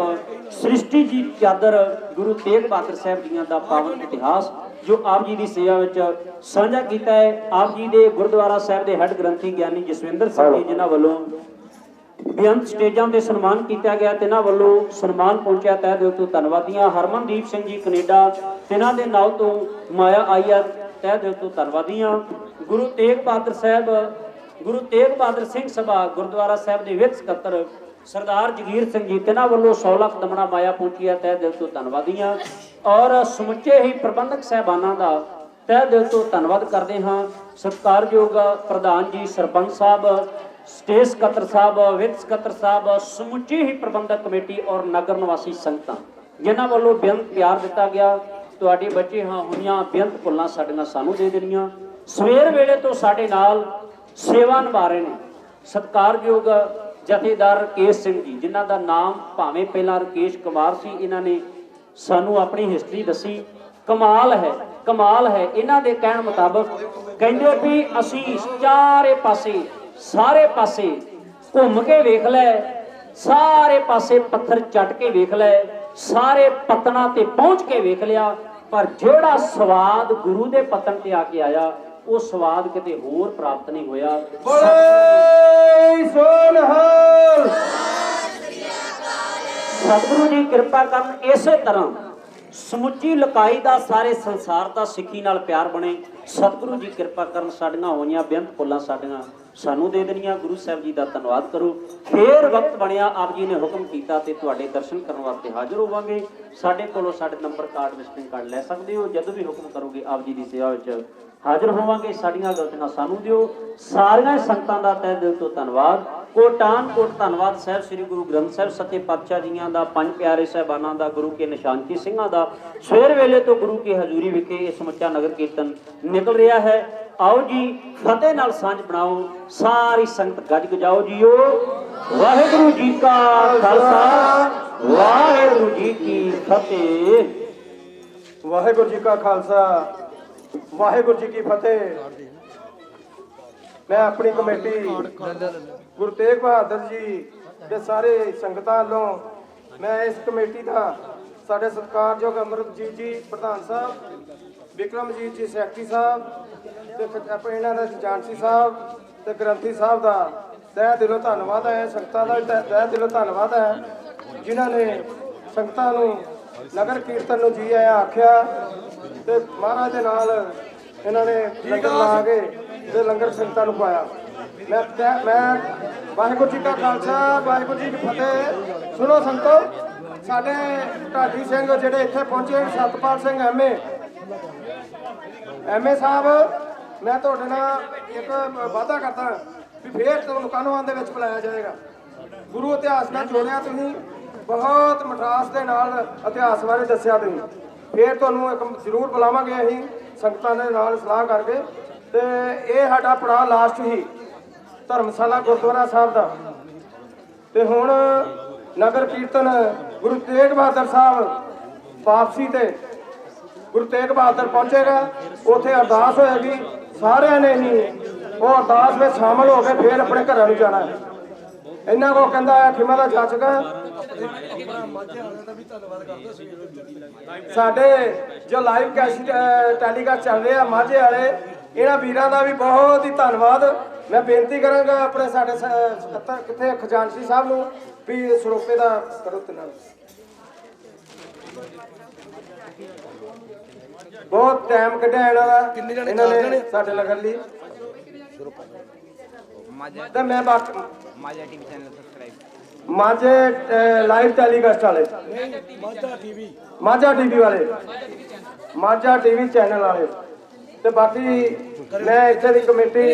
ਸ੍ਰਿਸ਼ਟੀ ਜੀ ਚਾਦਰ ਗੁਰੂ ਤੇਗ ਬਹਾਦਰ ਸਾਹਿਬ ਜੀਆਂ ਦਾ ਪਾਵਨ ਇਤਿਹਾਸ ਜੋ ਆਪ ਜੀ ਦੀ ਸੇਵਾ ਵਿੱਚ ਸਾਂਝਾ ਕੀਤਾ ਹੈ। ਆਪ ਜੀ ਦੇ ਗੁਰਦੁਆਰਾ ਸਾਹਿਬ ਦੇ ਹੈੱਡ ਗ੍ਰੰਥੀ ਗਿਆਨੀ ਜਸਵਿੰਦਰ ਸਿੰਘ ਜੀ ਜਿਨ੍ਹਾਂ ਵੱਲੋਂ ਬੇਅੰਤ ਸਟੇਜਾਂ ਤੇ ਸਨਮਾਨ ਕੀਤਾ ਗਿਆ, ਤਿਨਾਂ ਵੱਲੋਂ ਸਨਮਾਨ ਪਹੁੰਚਿਆ, ਤਹਿ ਦਿਲ ਤੋਂ ਧੰਨਵਾਦੀਆਂ। ਹਰਮਨਦੀਪ ਸਿੰਘ ਜੀ ਕੈਨੇਡਾ, ਤਿਨਾਂ ਦੇ ਨਾਲ ਤੋਂ ਮਾਇਆ ਆਈ ਆ, ਤਹਿ ਦਿਲ ਤੋਂ ਧੰਨਵਾਦੀਆਂ। ਗੁਰੂ ਤੇਗ ਬਹਾਦਰ ਸਿੰਘ ਸਭਾ ਗੁਰਦੁਆਰਾ ਸਾਹਿਬ ਦੇ ਵਿੱਤ ਸਕੱਤਰ ਸਰਦਾਰ ਜਗੀਰ ਸਿੰਘ ਜੀ, ਤਿਨਾਂ ਵੱਲੋਂ 100 ਲੱਖ ਦਮਣਾ ਮਾਇਆ ਪਹੁੰਚੀ ਹੈ, ਤਹਿ ਦਿਲ ਤੋਂ ਧੰਨਵਾਦੀਆਂ। ਔਰ ਸਮੁੱਚੇ ਹੀ ਪ੍ਰਬੰਧਕ ਸਾਹਿਬਾਨਾਂ ਦਾ ਤਹਿ ਦਿਲ ਤੋਂ ਧੰਨਵਾਦ ਕਰਦੇ ਹਾਂ। ਸਤਿਕਾਰਯੋਗ ਪ੍ਰਧਾਨ ਜੀ, ਸਰਪੰਚ ਸਾਹਿਬ, ਸਟੇਜ ਸਕੱਤਰ ਸਾਹਿਬ, ਵਿੱਤ ਸਕੱਤਰ ਸਾਹਿਬ, ਸਮੁੱਚੀ ਹੀ ਪ੍ਰਬੰਧਕ ਕਮੇਟੀ ਔਰ ਨਗਰ ਨਿਵਾਸੀ ਸੰਗਤਾਂ ਜਿਨ੍ਹਾਂ ਵੱਲੋਂ ਬੇਅੰਤ ਪਿਆਰ ਦਿੱਤਾ ਗਿਆ। ਤੁਹਾਡੇ ਬੱਚੇ ਹਾਂ ਹੋਈਆਂ ਬੇਅੰਤ ਭੁੱਲਾਂ ਸਾਡੀਆਂ ਸਾਨੂੰ ਦੇ ਦੇਣੀਆਂ। ਸਵੇਰ ਵੇਲੇ ਤੋਂ ਸਾਡੇ ਨਾਲ ਸੇਵਾ ਨਿਭਾ ਰਹੇ ਨੇ ਸਤਿਕਾਰਯੋਗ ਜਥੇਦਾਰ ਰਕੇਸ਼ ਸਿੰਘ ਜੀ, ਜਿਨ੍ਹਾਂ ਦਾ ਨਾਮ ਭਾਵੇਂ ਪਹਿਲਾਂ ਰਕੇਸ਼ ਕੁਮਾਰ ਸੀ, ਇਹਨਾਂ ਨੇ ਸਾਨੂੰ ਆਪਣੀ ਹਿਸਟਰੀ ਦੱਸੀ। ਕਮਾਲ ਹੈ ਇਹਨਾਂ ਦੇ ਕਹਿਣ ਮੁਤਾਬਕ ਕਹਿੰਦੇ ਵੀ ਅਸੀਂ ਚਾਰੇ ਪਾਸੇ ਸਾਰੇ ਪਾਸੇ ਘੁੰਮ ਕੇ ਵੇਖ ਲੈ, ਸਾਰੇ ਪਾਸੇ ਪੱਥਰ ਚੱਟ ਕੇ ਵੇਖ ਲੈ, ਸਾਰੇ ਪਤਨਾਂ ਤੇ ਪਹੁੰਚ ਕੇ ਵੇਖ ਲਿਆ, ਪਰ ਜਿਹੜਾ ਸਵਾਦ ਗੁਰੂ ਦੇ ਪਤਨ ਤੇ ਆ ਕੇ ਆਇਆ ਉਹ ਸਵਾਦ ਕਿਤੇ ਹੋਰ ਪ੍ਰਾਪਤ ਨਹੀਂ ਹੋਇਆ। ਸਤਿਗੁਰੂ ਜੀ ਕਿਰਪਾ ਕਰਨ ਇਸੇ ਤਰ੍ਹਾਂ ਸਮੁੱਚੀ ਲੁਕਾਈ ਦਾ ਸਾਰੇ ਸੰਸਾਰ ਦਾ ਸਿੱਖੀ ਨਾਲ ਪਿਆਰ ਬਣੇ। ਸਤਿਗੁਰੂ ਜੀ ਕਿਰਪਾ ਕਰਨ ਸਾਡੀਆਂ ਹੋਈਆਂ ਬੇਅੰਤ ਭੁੱਲਾਂ ਸਾਡੀਆਂ ਸਾਨੂੰ ਦੇ ਦੇਣੀਆਂ। ਗੁਰੂ ਸਾਹਿਬ ਜੀ ਦਾ ਧੰਨਵਾਦ ਕਰੋ। ਫੇਰ ਵਕਤ ਬਣਿਆ ਆਪ ਜੀ ਨੇ ਹੁਕਮ ਕੀਤਾ ਤੇ ਤੁਹਾਡੇ ਦਰਸ਼ਨ ਕਰਨ ਵਾਸਤੇ ਹਾਜ਼ਰ ਹੋਵਾਂਗੇ। ਸਾਡੇ ਕੋਲੋਂ ਸਾਡੇ ਨੰਬਰ ਕਾਰਡ ਵਿਜ਼ਿਟਿੰਗ ਕਾਰਡ ਲੈ ਸਕਦੇ ਹੋ। ਜਦੋਂ ਵੀ ਹੁਕਮ ਕਰੋਗੇ ਆਪ ਜੀ ਦੀ ਸੇਵਾ ਵਿੱਚ ਹਾਜ਼ਰ ਹੋਵਾਂਗੇ। ਸਾਡੀਆਂ ਗਲਤੀਆਂ ਸਾਨੂੰ ਦਿਓ। ਸਾਰੀਆਂ ਸੰਗਤਾਂ ਦਾ ਤਹਿ ਦਿਲ ਤੋਂ ਧੰਨਵਾਦ। ਕੋਟਾਨ ਕੋਟ ਧੰਨਵਾਦ ਸਾਹਿਬ ਸ੍ਰੀ ਗੁਰੂ ਗ੍ਰੰਥ ਸਾਹਿਬ ਸੱਚੇ ਪਾਤਸ਼ਾਹ ਜੀਆਂ ਦਾ, ਪੰਜ ਪਿਆਰੇ ਸਾਹਿਬਾਨਾਂ ਦਾ, ਗੁਰੂ ਕੇ ਨਿਸ਼ਾਨਚੀ ਸਿੰਘਾਂ ਦਾ ਸਵੇਰ ਵੇਲੇ ਤੋਂ ਗੁਰੂ ਕੀ ਹਜ਼ੂਰੀ ਵਿਖੇ ਇਹ ਸਮੁੱਚਾ ਨਗਰ ਕੀਰਤਨ ਨਿਕਲ ਰਿਹਾ ਹੈ। ਆਓ ਜੀ ਫਤਿਹ ਨਾਲ ਸਾਂਝ ਬਣਾਓ, ਸਾਰੀ ਸੰਗਤ ਗੱਜ ਗਜਾਓ ਜੀਓ। ਵਾਹਿਗੁਰੂ ਜੀ ਕਾ ਖਾਲਸਾ, ਵਾਹਿਗੁਰੂ ਜੀ ਕੀ ਫਤਿਹ। ਵਾਹਿਗੁਰੂ ਜੀ ਕਾ ਖਾਲਸਾ, ਵਾਹਿਗੁਰੂ ਜੀ ਕੀ ਫਤਿਹ। ਮੈਂ ਆਪਣੀ ਕਮੇਟੀ ਗੁਰੂ ਤੇਗ ਬਹਾਦਰ ਜੀ ਦੇ ਸਾਰੇ ਸੰਗਤਾਂ ਵੱਲੋਂ ਮੈਂ ਇਸ ਕਮੇਟੀ ਦਾ ਸਾਡੇ ਸਤਿਕਾਰਯੋਗ ਅਮਰਜੀਤ ਜੀ ਪ੍ਰਧਾਨ ਸਾਹਿਬ, ਵਿਕਰਮਜੀਤ ਜੀ ਸੈਕਟਰੀ ਸਾਹਿਬ ਤੇ ਆਪਣੇ ਇਹਨਾਂ ਦੇ ਜਾਨਸੀ ਸਾਹਿਬ ਤੇ ਗ੍ਰੰਥੀ ਸਾਹਿਬ ਦਾ ਤਹਿ ਦਿਲੋਂ ਧੰਨਵਾਦ ਹੈ। ਸੰਗਤਾਂ ਦਾ ਤਹਿ ਦਿਲੋਂ ਧੰਨਵਾਦ ਹੈ ਜਿਨ੍ਹਾਂ ਨੇ ਸੰਗਤਾਂ ਨੂੰ ਨਗਰ ਕੀਰਤਨ ਨੂੰ ਜੀ ਆਇਆ ਆਖਿਆ ਤੇ ਮਹਾਰਾਜ ਦੇ ਨਾਲ ਇਹਨਾਂ ਨੇ ਲੰਗਰ ਲਾ ਕੇ ਤੇ ਲੰਗਰ ਸੰਗਤਾਂ ਨੂੰ ਪਾਇਆ। ਮੈਂ ਵਾਹਿਗੁਰੂ ਜੀ ਕਾ ਖਾਲਸਾ, ਵਾਹਿਗੁਰੂ ਜੀ ਕੀ ਫਤਿਹ। ਸੁਣੋ ਸੰਗਤੋ, ਸਾਡੇ ਢਾਡੀ ਸਿੰਘ ਜਿਹੜੇ ਇੱਥੇ ਪਹੁੰਚੇ, ਸਤਪਾਲ ਸਿੰਘ ਐਮਏ ਸਾਹਿਬ, ਮੈਂ ਤੁਹਾਡੇ ਨਾਲ ਇੱਕ ਵਾਅਦਾ ਕਰਦਾ ਵੀ ਫੇਰ ਤੁਹਾਨੂੰ ਕਾਨੂੰਨਾਂ ਦੇ ਵਿੱਚ ਬੁਲਾਇਆ ਜਾਏਗਾ। ਗੁਰੂ ਇਤਿਹਾਸ ਨਾਲ ਜੋੜਿਆ ਤੁਸੀਂ, ਬਹੁਤ ਮਿਠਾਸ ਦੇ ਨਾਲ ਇਤਿਹਾਸ ਬਾਰੇ ਦੱਸਿਆ ਤੁਸੀਂ, ਫੇਰ ਤੁਹਾਨੂੰ ਇੱਕ ਜ਼ਰੂਰ ਬੁਲਾਵਾਂਗੇ ਅਸੀਂ ਸੰਗਤਾਂ ਦੇ ਨਾਲ ਸਲਾਹ ਕਰਕੇ। ਤੇ ਇਹ ਸਾਡਾ ਪੜਾਅ ਲਾਸਟ ਹੀ ਧਰਮਸ਼ਾਲਾ ਗੁਰਦੁਆਰਾ ਸਾਹਿਬ ਦਾ। ਤੇ ਹੁਣ ਨਗਰ ਕੀਰਤਨ ਗੁਰੂ ਤੇਗ ਬਹਾਦਰ ਸਾਹਿਬ ਵਾਪਸੀ ਤੇ ਗੁਰੂ ਤੇਗ ਬਹਾਦਰ ਪਹੁੰਚੇਗਾ, ਉੱਥੇ ਅਰਦਾਸ ਹੋਏਗੀ। ਸਾਰਿਆਂ ਨੇ ਹੀ ਉਹ ਅਰਦਾਸ ਵਿੱਚ ਸ਼ਾਮਲ ਹੋ ਕੇ ਫੇਰ ਆਪਣੇ ਘਰਾਂ ਨੂੰ ਜਾਣਾ ਹੈ। ਇਹਨਾਂ ਕੋ ਕਹਿੰਦਾ ਹੈ ਖਿਮਾ ਦਾ ਜਾਚਕ ਸਾਡੇ ਜੋ ਲਾਈਵ ਟੈਲੀਕਾਸਟ ਚੱਲ ਰਿਹਾ ਮਾਝੇ ਵਾਲੇ, ਇਹਨਾਂ ਵੀਰਾਂ ਦਾ ਵੀ ਬਹੁਤ ਹੀ ਧੰਨਵਾਦ। ਮੈਂ ਬੇਨਤੀ ਕਰਾਂਗਾ ਆਪਣੇ ਸਾਡੇ ਸਕੱਤਰ ਕਿੱਥੇ ਖਜ਼ਾਨਚੀ ਸਾਹਿਬ ਨੂੰ ਵੀ ਸਰੋਪੇ ਦਾ ਕਰੋ ਤੇ ਨਾਲ। ਬਹੁਤ ਟਾਈਮ ਕੱਢਿਆ ਇਹਨਾਂ ਨੇ ਸਾਡੇ ਲਗਨ ਲਈ। ਤੇ ਮੈਂ ਬਾਕੀ माझ्या टीव्ही चॅनल सबस्क्राईब माझे लाइव टेलीकास्ट वाले माझा टीवी वाले माझा टीवी चैनल वाले ते बाकी मैं इत्थे दी कमेटी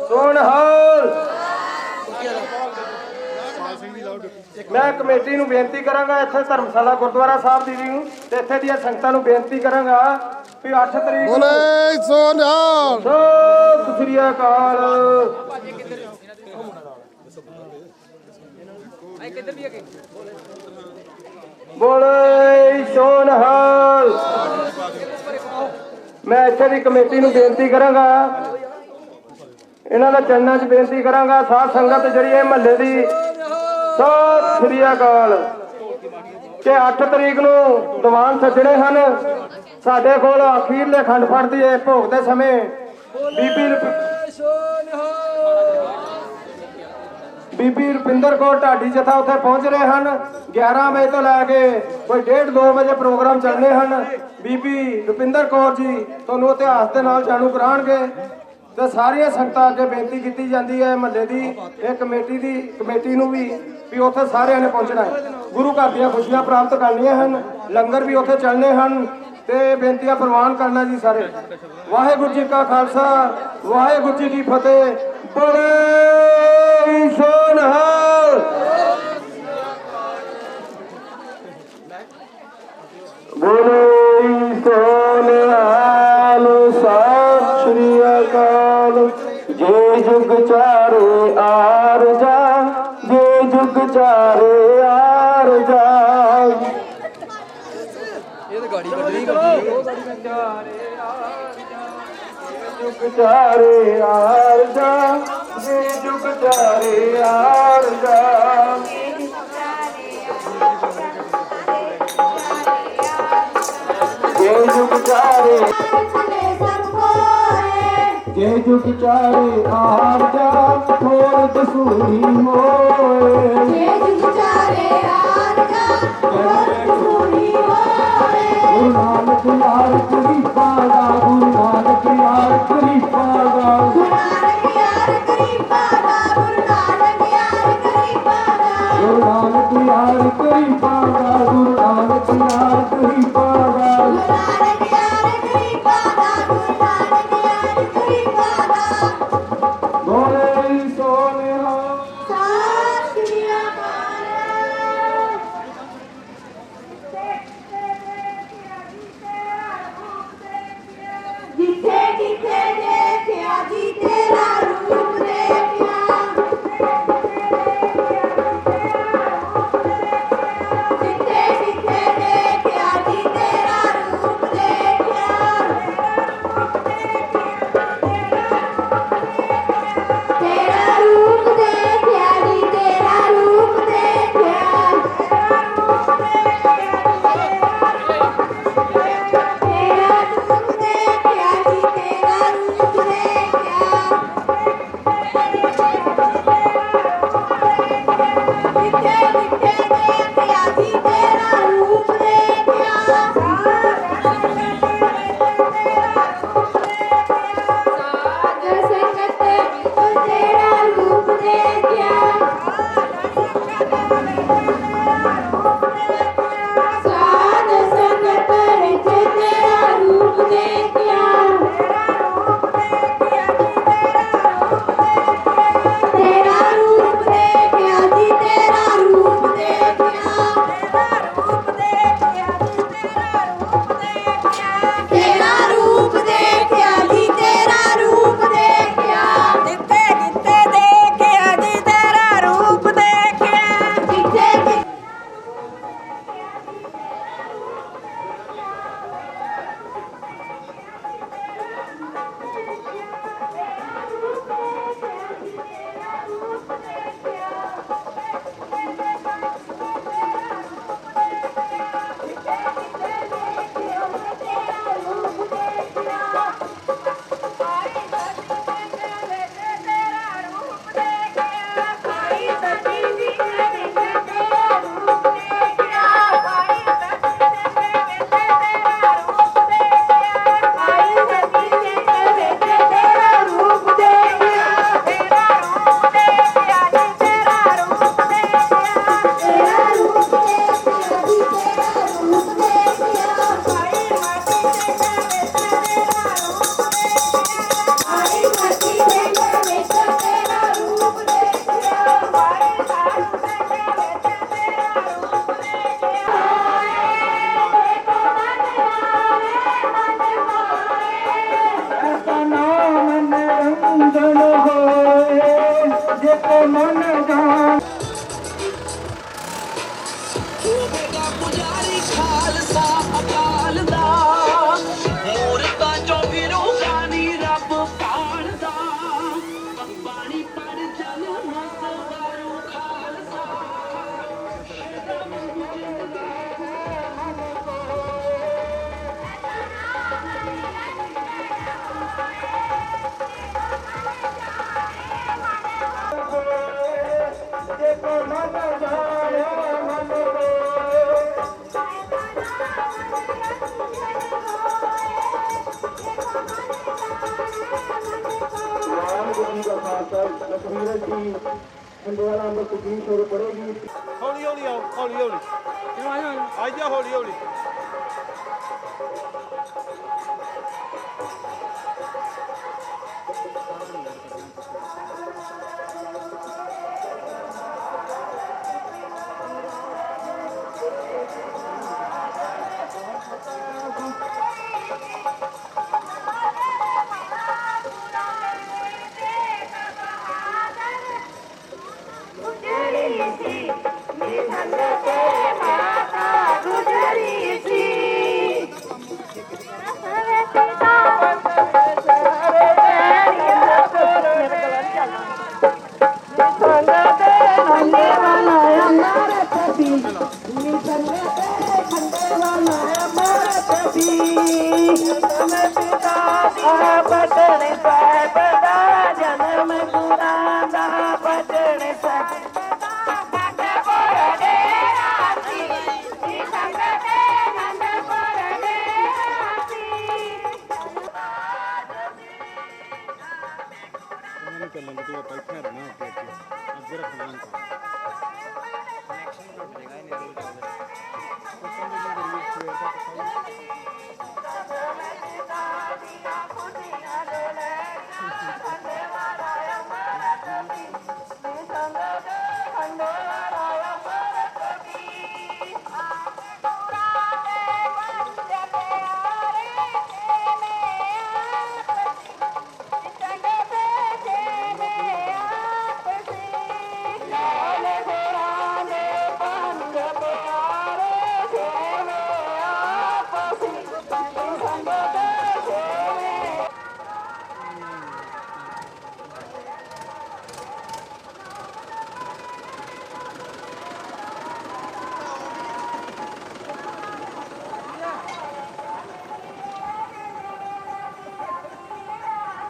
सुन हाल मैं कमेटी नूं बेनती करांगा इत्थे धर्मशाला गुरुद्वारा साहब दी नूं ते इत्थे दी संगतां नूं बेनती करांगा भी 8 तरीक बोले सोनिहाल सत श्री अकाल बोले सोनिहाल मैं इत्थे दी कमेटी नूं बेनती करांगा इन्हां दा चरणां 'च बेनती करांगा साध संगत जिहड़ी है महल्ले दी सत श्री अकाल कि 8 तरीक नूं दीवान सजणे हन साडे कोल अखीरले खंड फड़दी है भोग दे समय बीबी रुपिंदर कौर ढाडी जथा उत्थे पहुंच रहे हैं 11 बजे तो लैके कोई 1:30-2 बजे प्रोग्राम चलने हैं बीबी रुपिंदर कौर जी तुहानूं इतिहास के नाल जाणू कराणगे ते सारियां संगतां अगे बेनती की जाती है महल्ले की एक कमेटी नूं भी उत्थे सारियां ने पहुंचना है गुरु घर दीयां खुशियां प्राप्त करनियां हैं लंगर भी उत्थे चलने हैं ते बेनतियां प्रवान करना जी सारे वाहिगुरू जी का खालसा वाहिगुरू जी की फतेह बड़े सोनिहाल बोले सोनिहाल सत श्री अकाल जे जुग चारे आर जा जे जुग चारे आर जा जुग चारे आर जा ये जुग चारे आर जा ये जुग चारे ये जुग चारे आर जा मोर दसूरी मोए ये जुग चारे आर जा मोर दसूरी मोए गुरु नानक यार करीबा दा गुरु नानक यार करीबा दा गुरु नानक यार करीबा दा गुरु नानक यार करीबा दा गुरु नानक यार करीबा दा गुरु नानक यार करीबा दा गुरु नानक यार करीबा दा गुरु नानक यार करीबा दा बोले सोनिहाल सत श्री अकाल मन जान ਹੋਵੇਗਾ ਪੁਜਾਰੀ ਖਾਲਸਾ ਅਕਾਲ ਦਾ ਮੂਰਤਾਂ ਚੋਂ ਫਿਰੂਗਾ ਨੀ ਰੱਬ ਪਾਲਦਾ ਬਾਣੀ ਪੜ ਜਨਮ ਸਵਾਰੂ ਖਾਲਸਾ देखो मन जाया मन वाहिगुरू जी का खालसा लखवीर जी खंडेवाला अंदर सुखी शोर पड़ेगी ਹੌਲੀ ਹੌਲੀ ਆਓ ਹੌਲੀ ਹੌਲੀ ਆ ਜਾ ਹੌਲੀ ਹੌਲੀ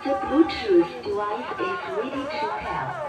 The Bluetooth device is ready to pair.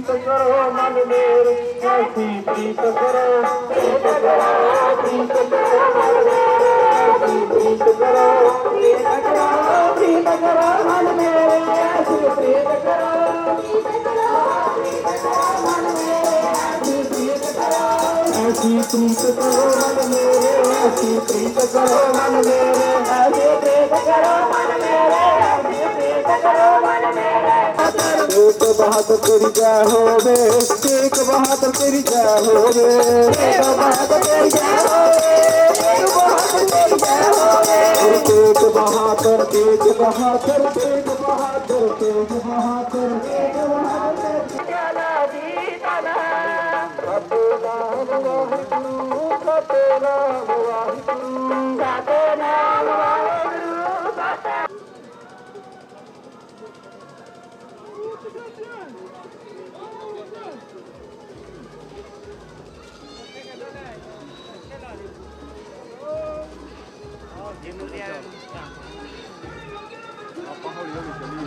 करो मन मेरे ऐसी प्रीत करो प्रीत करो प्रीत करो मन मेरे ऐसी प्रीत करो प्रीत करो प्रीत करो मन मेरे ऐसी प्रीत करो प्रीत करो मन मेरे ऐसी प्रीत करो ऐसी प्रीत करो मन मेरे ऐसी प्रीत करो मन मेरे ऐसी प्रीत करो मन मेरे ऐसी प्रीत करो मन मेरे एक बहादुर तेरी जय होवे एक बहादुर तेरी जय होवे एक बहादुर तेरी जय होवे एक बहादुर तेरी जय होवे एक बहादुर तेग बहादुर तेग बहादुर तेग बहादुर तेग बहादुर सतनाम वाहिगुरु सतनाम वाहिगुरु सतनाम वाहिगुरु। ਆਪਾਂ ਹੌਲੀ ਹੌਲੀ ਚੱਲੀਏ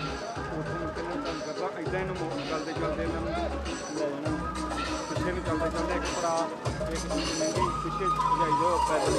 ਉੱਥੋਂ ਮੁੜ ਕੇ ਨਾ ਤੁਹਾਨੂੰ ਕਰਦਾ ਇਦਾਂ ਇਹਨੂੰ ਚੱਲਦੇ ਚੱਲਦੇ ਇਹਨਾਂ ਨੂੰ ਲੈ ਜਾਣਾ ਪਿੱਛੇ ਨੂੰ ਚੱਲਦੇ ਚੱਲਦੇ ਇੱਕ ਭਰਾ ਇੱਕ ਦੂਜੇ ਨੂੰ ਪਿੱਛੇ ਜਾਈ ਜਾਓ ਪੈਦਲ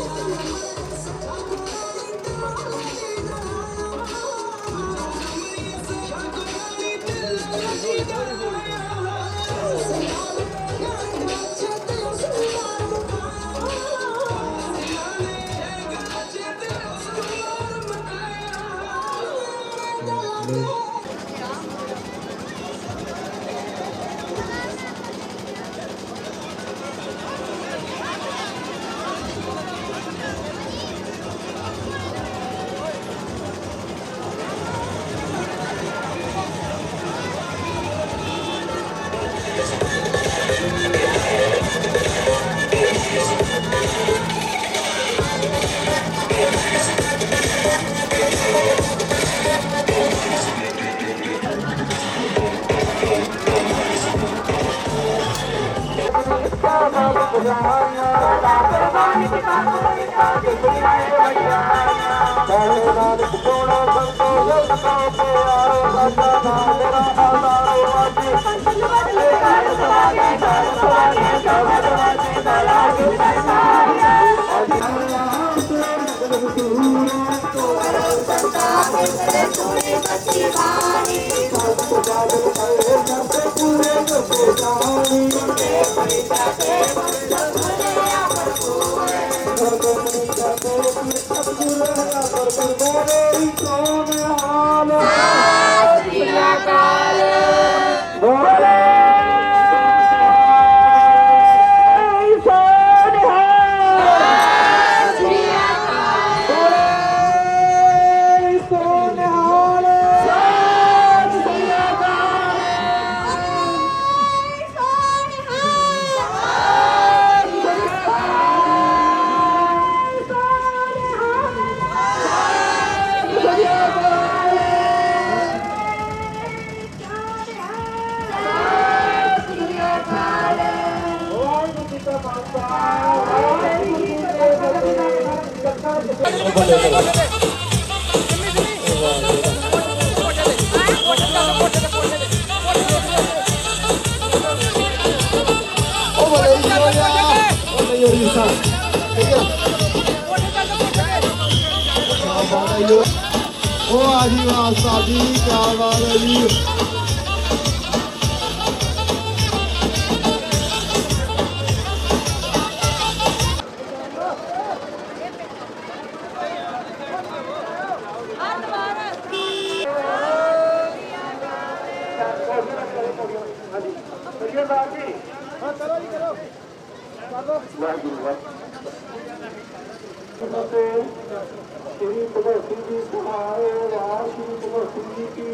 श्री भगत सिंह जी सहाय राज श्री भगत सिंह जी की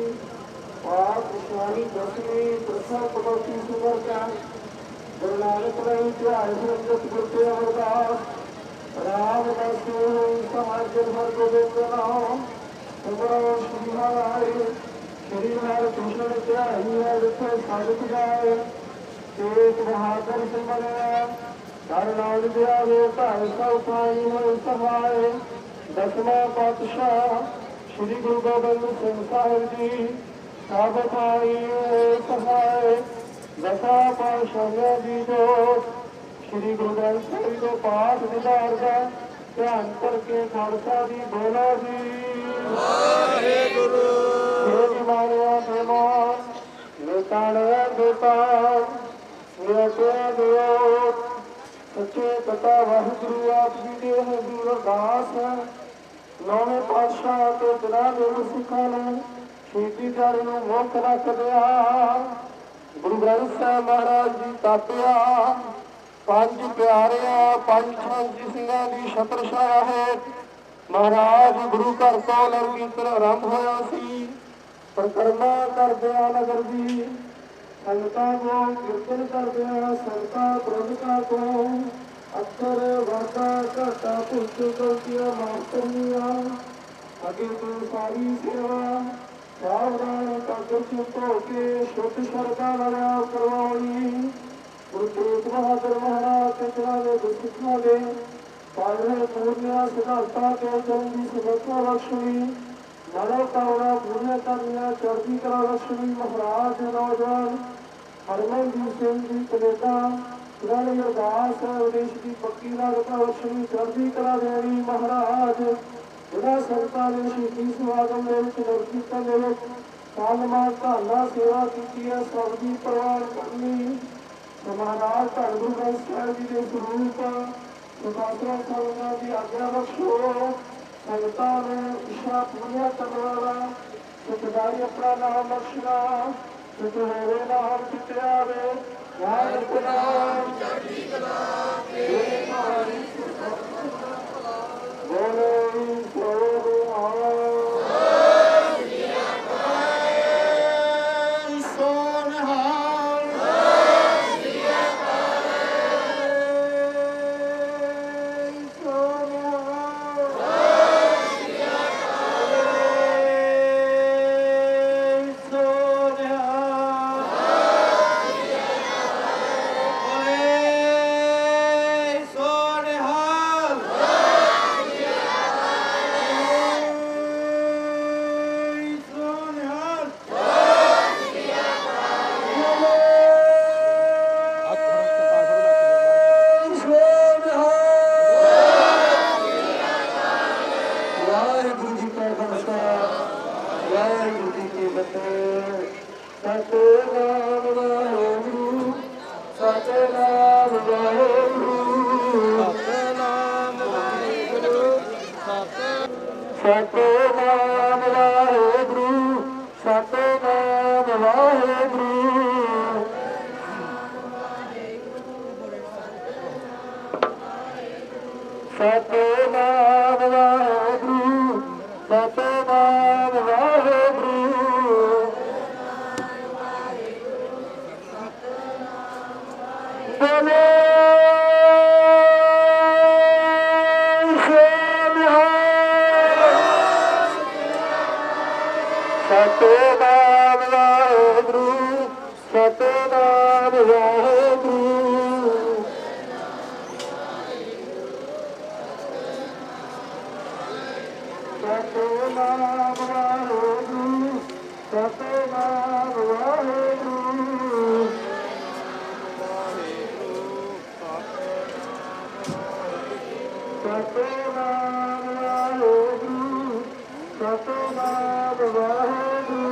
आप कृष्णानी दसवीं प्रथम पड़ोसी सुबह गुरु नानक देव ध्यान संगत गुरु अमरदास रामदास समाज भर गोविंद नाम सुबह श्री महाराज श्री हर कृष्ण ध्यान विखे साधक जाए तेज बहादुर सिमरया हर नाम दिया ढाई सौ पाई में सभाए दसवां पातशाह श्री गुरु गोबिंद सिंह साहिब जी सब पाई सभाए दसा पातशाह जी जो श्री गुरु ग्रंथ साहिब को पाठ विचार का ध्यान करके खालसा जी बोला जी वाहेगुरु मारिया मेहमान नेताणिया बेतान नियतिया देव सच्चे पिता वाहिगुरु आप जी के हजूर अरदास है नौवें पातशाह के जनाब सिखा ने शहीदी जारी ਨੂੰ ਮੁੱਖ ਰੱਖਦਿਆ ਗੁਰੂ ਗ੍ਰੰਥ ਸਾਹਿਬ ਮਹਾਰਾਜ ਜੀ ਤਾਪਿਆ ਪੰਜ ਪਿਆਰਿਆਂ ਪੰਜ ਸਿੰਘਾਂ ਦੀ ਛਤਰ ਛਾਇਆ ਹੈ ਮਹਾਰਾਜ ਗੁਰੂ ਘਰ ਤੋਂ ਨਗਰ ਕੀਰਤਨ ਆਰੰਭ ਹੋਇਆ ਸੀ। ਪਰਿਕਰਮਾ ਕਰਦਿਆਂ ਨਗਰ ਦੀ ਸੰਗਤਾਂ ਨੂੰ ਕੀਰਤਨ ਕਰਦਿਆਂ ਸੰਗਤਾਂ ਪ੍ਰਭੂਤਾ ਤੋਂ ਅੱਖਰ ਵਾਧਾ ਘਾਟਾ ਭੁੱਲ ਗਲਤੀਆਂ ਮਾਫ ਕਰਨੀਆਂ। ਅੱਗੇ ਤੋਂ ਸਾਰੀ ਸੇਵਾ ਸਾਵਧਾਨ ਕਾਗਰ ਚੁੱਪ ਹੋ ਕੇ ਸ਼ੁੱਧ ਸ਼ਰਧਾ ਨਾਲ ਕਰਵਾਉਣੀ। ਗੁਰੂ ਤੇਗ ਬਹਾਦਰ ਮਹਾਰਾਜ ਦੇ ਚਰਾਂ ਦੇ ਗੁਰਸਿੱਖਾਂ ਦੇ ਪਾਲਣੇ ਪੂਰਨਿਆ ਸਿਧਾਂਤਾਂ ਤੇ ਜਨ ਦੀ ਸੁਰੱਖਿਆ ਬਖਸ਼ਣੀ। ਨਾਲੋਂ ਕਾਵੜਾ ਪੂਰੀਆਂ ਕਰਨੀਆਂ ਚੜ੍ਹਦੀ ਕਲਾ ਬਖਸ਼ਣੀ। ਮਹਾਰਾਜ ਦੇ ਨੌਜਵਾਨ ਹਰਮਨਦੀਪ ਸਿੰਘ ਜੀ ਕੈਨੇਡਾ ਪੁਰਾਣੀ ਅਰਦਾਸ ਵਿਦੇਸ਼ ਦੀ ਪੱਕੀ ਨਾਗਤਾ ਬਖਸ਼ਣੀ ਚੜ੍ਹਦੀ ਕਲਾ ਦੇਣੀ। ਮਹਾਰਾਜ ਜਿਹੜਾ ਸੰਗਤਾਂ ਨੇ ਸ਼ਹੀਦੀ ਸਮਾਗਮ ਦੇ ਵਿੱਚ ਨਗਰ ਕੀਰਤਨ ਦੇ ਵਿੱਚ ਸਾਲਮਾਨ ਧਾਨਾ ਸੇਵਾ ਕੀਤੀ ਹੈ ਸਭ ਦੀ ਪ੍ਰਵਾਨ ਕਰਨੀ। ਮਹਾਰਾਜ ਧੰਨ ਗੁਰੂ ਗ੍ਰੰਥ ਸਾਹਿਬ ਜੀ ਦੇ ਸਰੂਪ ਸੁਖਾਸਰਾ ਸੰਗਤਾਂ ਦੀ ਆਗਿਆ ਬਖਸ਼ੋ। ਸੰਗਤਾਂ ਨੂੰ ਇੱਛਾ ਪੂਰੀਆਂ ਕਰਨ ਵਾਲਾ ਸੁਖਦਾਈ ਆਪਣਾ ਨਾਮ ਬਖਸ਼ਣਾ। ਸੁਖ ਹੋਵੇ ਨਾਮ ਚਿਤਿਆ ਵੇ ਨਾਨਕ ਨਾਮ ਚੜ੍ਹਦੀ ਕਲਾ ਤੇਰੇ ਭਾਈ ਬੋਲੇ ਸੋਹਣੇ ਸਤਿਨਾਮ ਵਾਹਿਗੁਰੂ ਸਤਿਨਾਮ ਵਾਹਿਗੁਰੂ। ਸਤਿਨਾਮ ਵਾਹਿਗੁਰੂ ਸਤਿਨਾਮ ਵਾਹਿਗੁਰੂ। ਬੋਲੇ ਸਤਿਨਾਮ ਵਾਹਿਗੁਰੂ ਸਤਿਨਾਮ ਵਾਹਿਗੁਰੂ। ਸਤਿਨਾਮ ਵਾਹਿਗੁਰੂ ਸਤਿਨਾਮ ਵਾਹਿਗੁਰੂ। ਸਤਿਨਾਮ ਵਾਹਿਗੁਰੂ ਸਤਿਨਾਮ ਵਾਹਿਗੁਰੂ।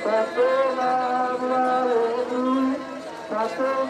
ਸਤਿਨਾਮ ਵਾਹਿਗੁਰੂ ਸਤਿਨਾਮ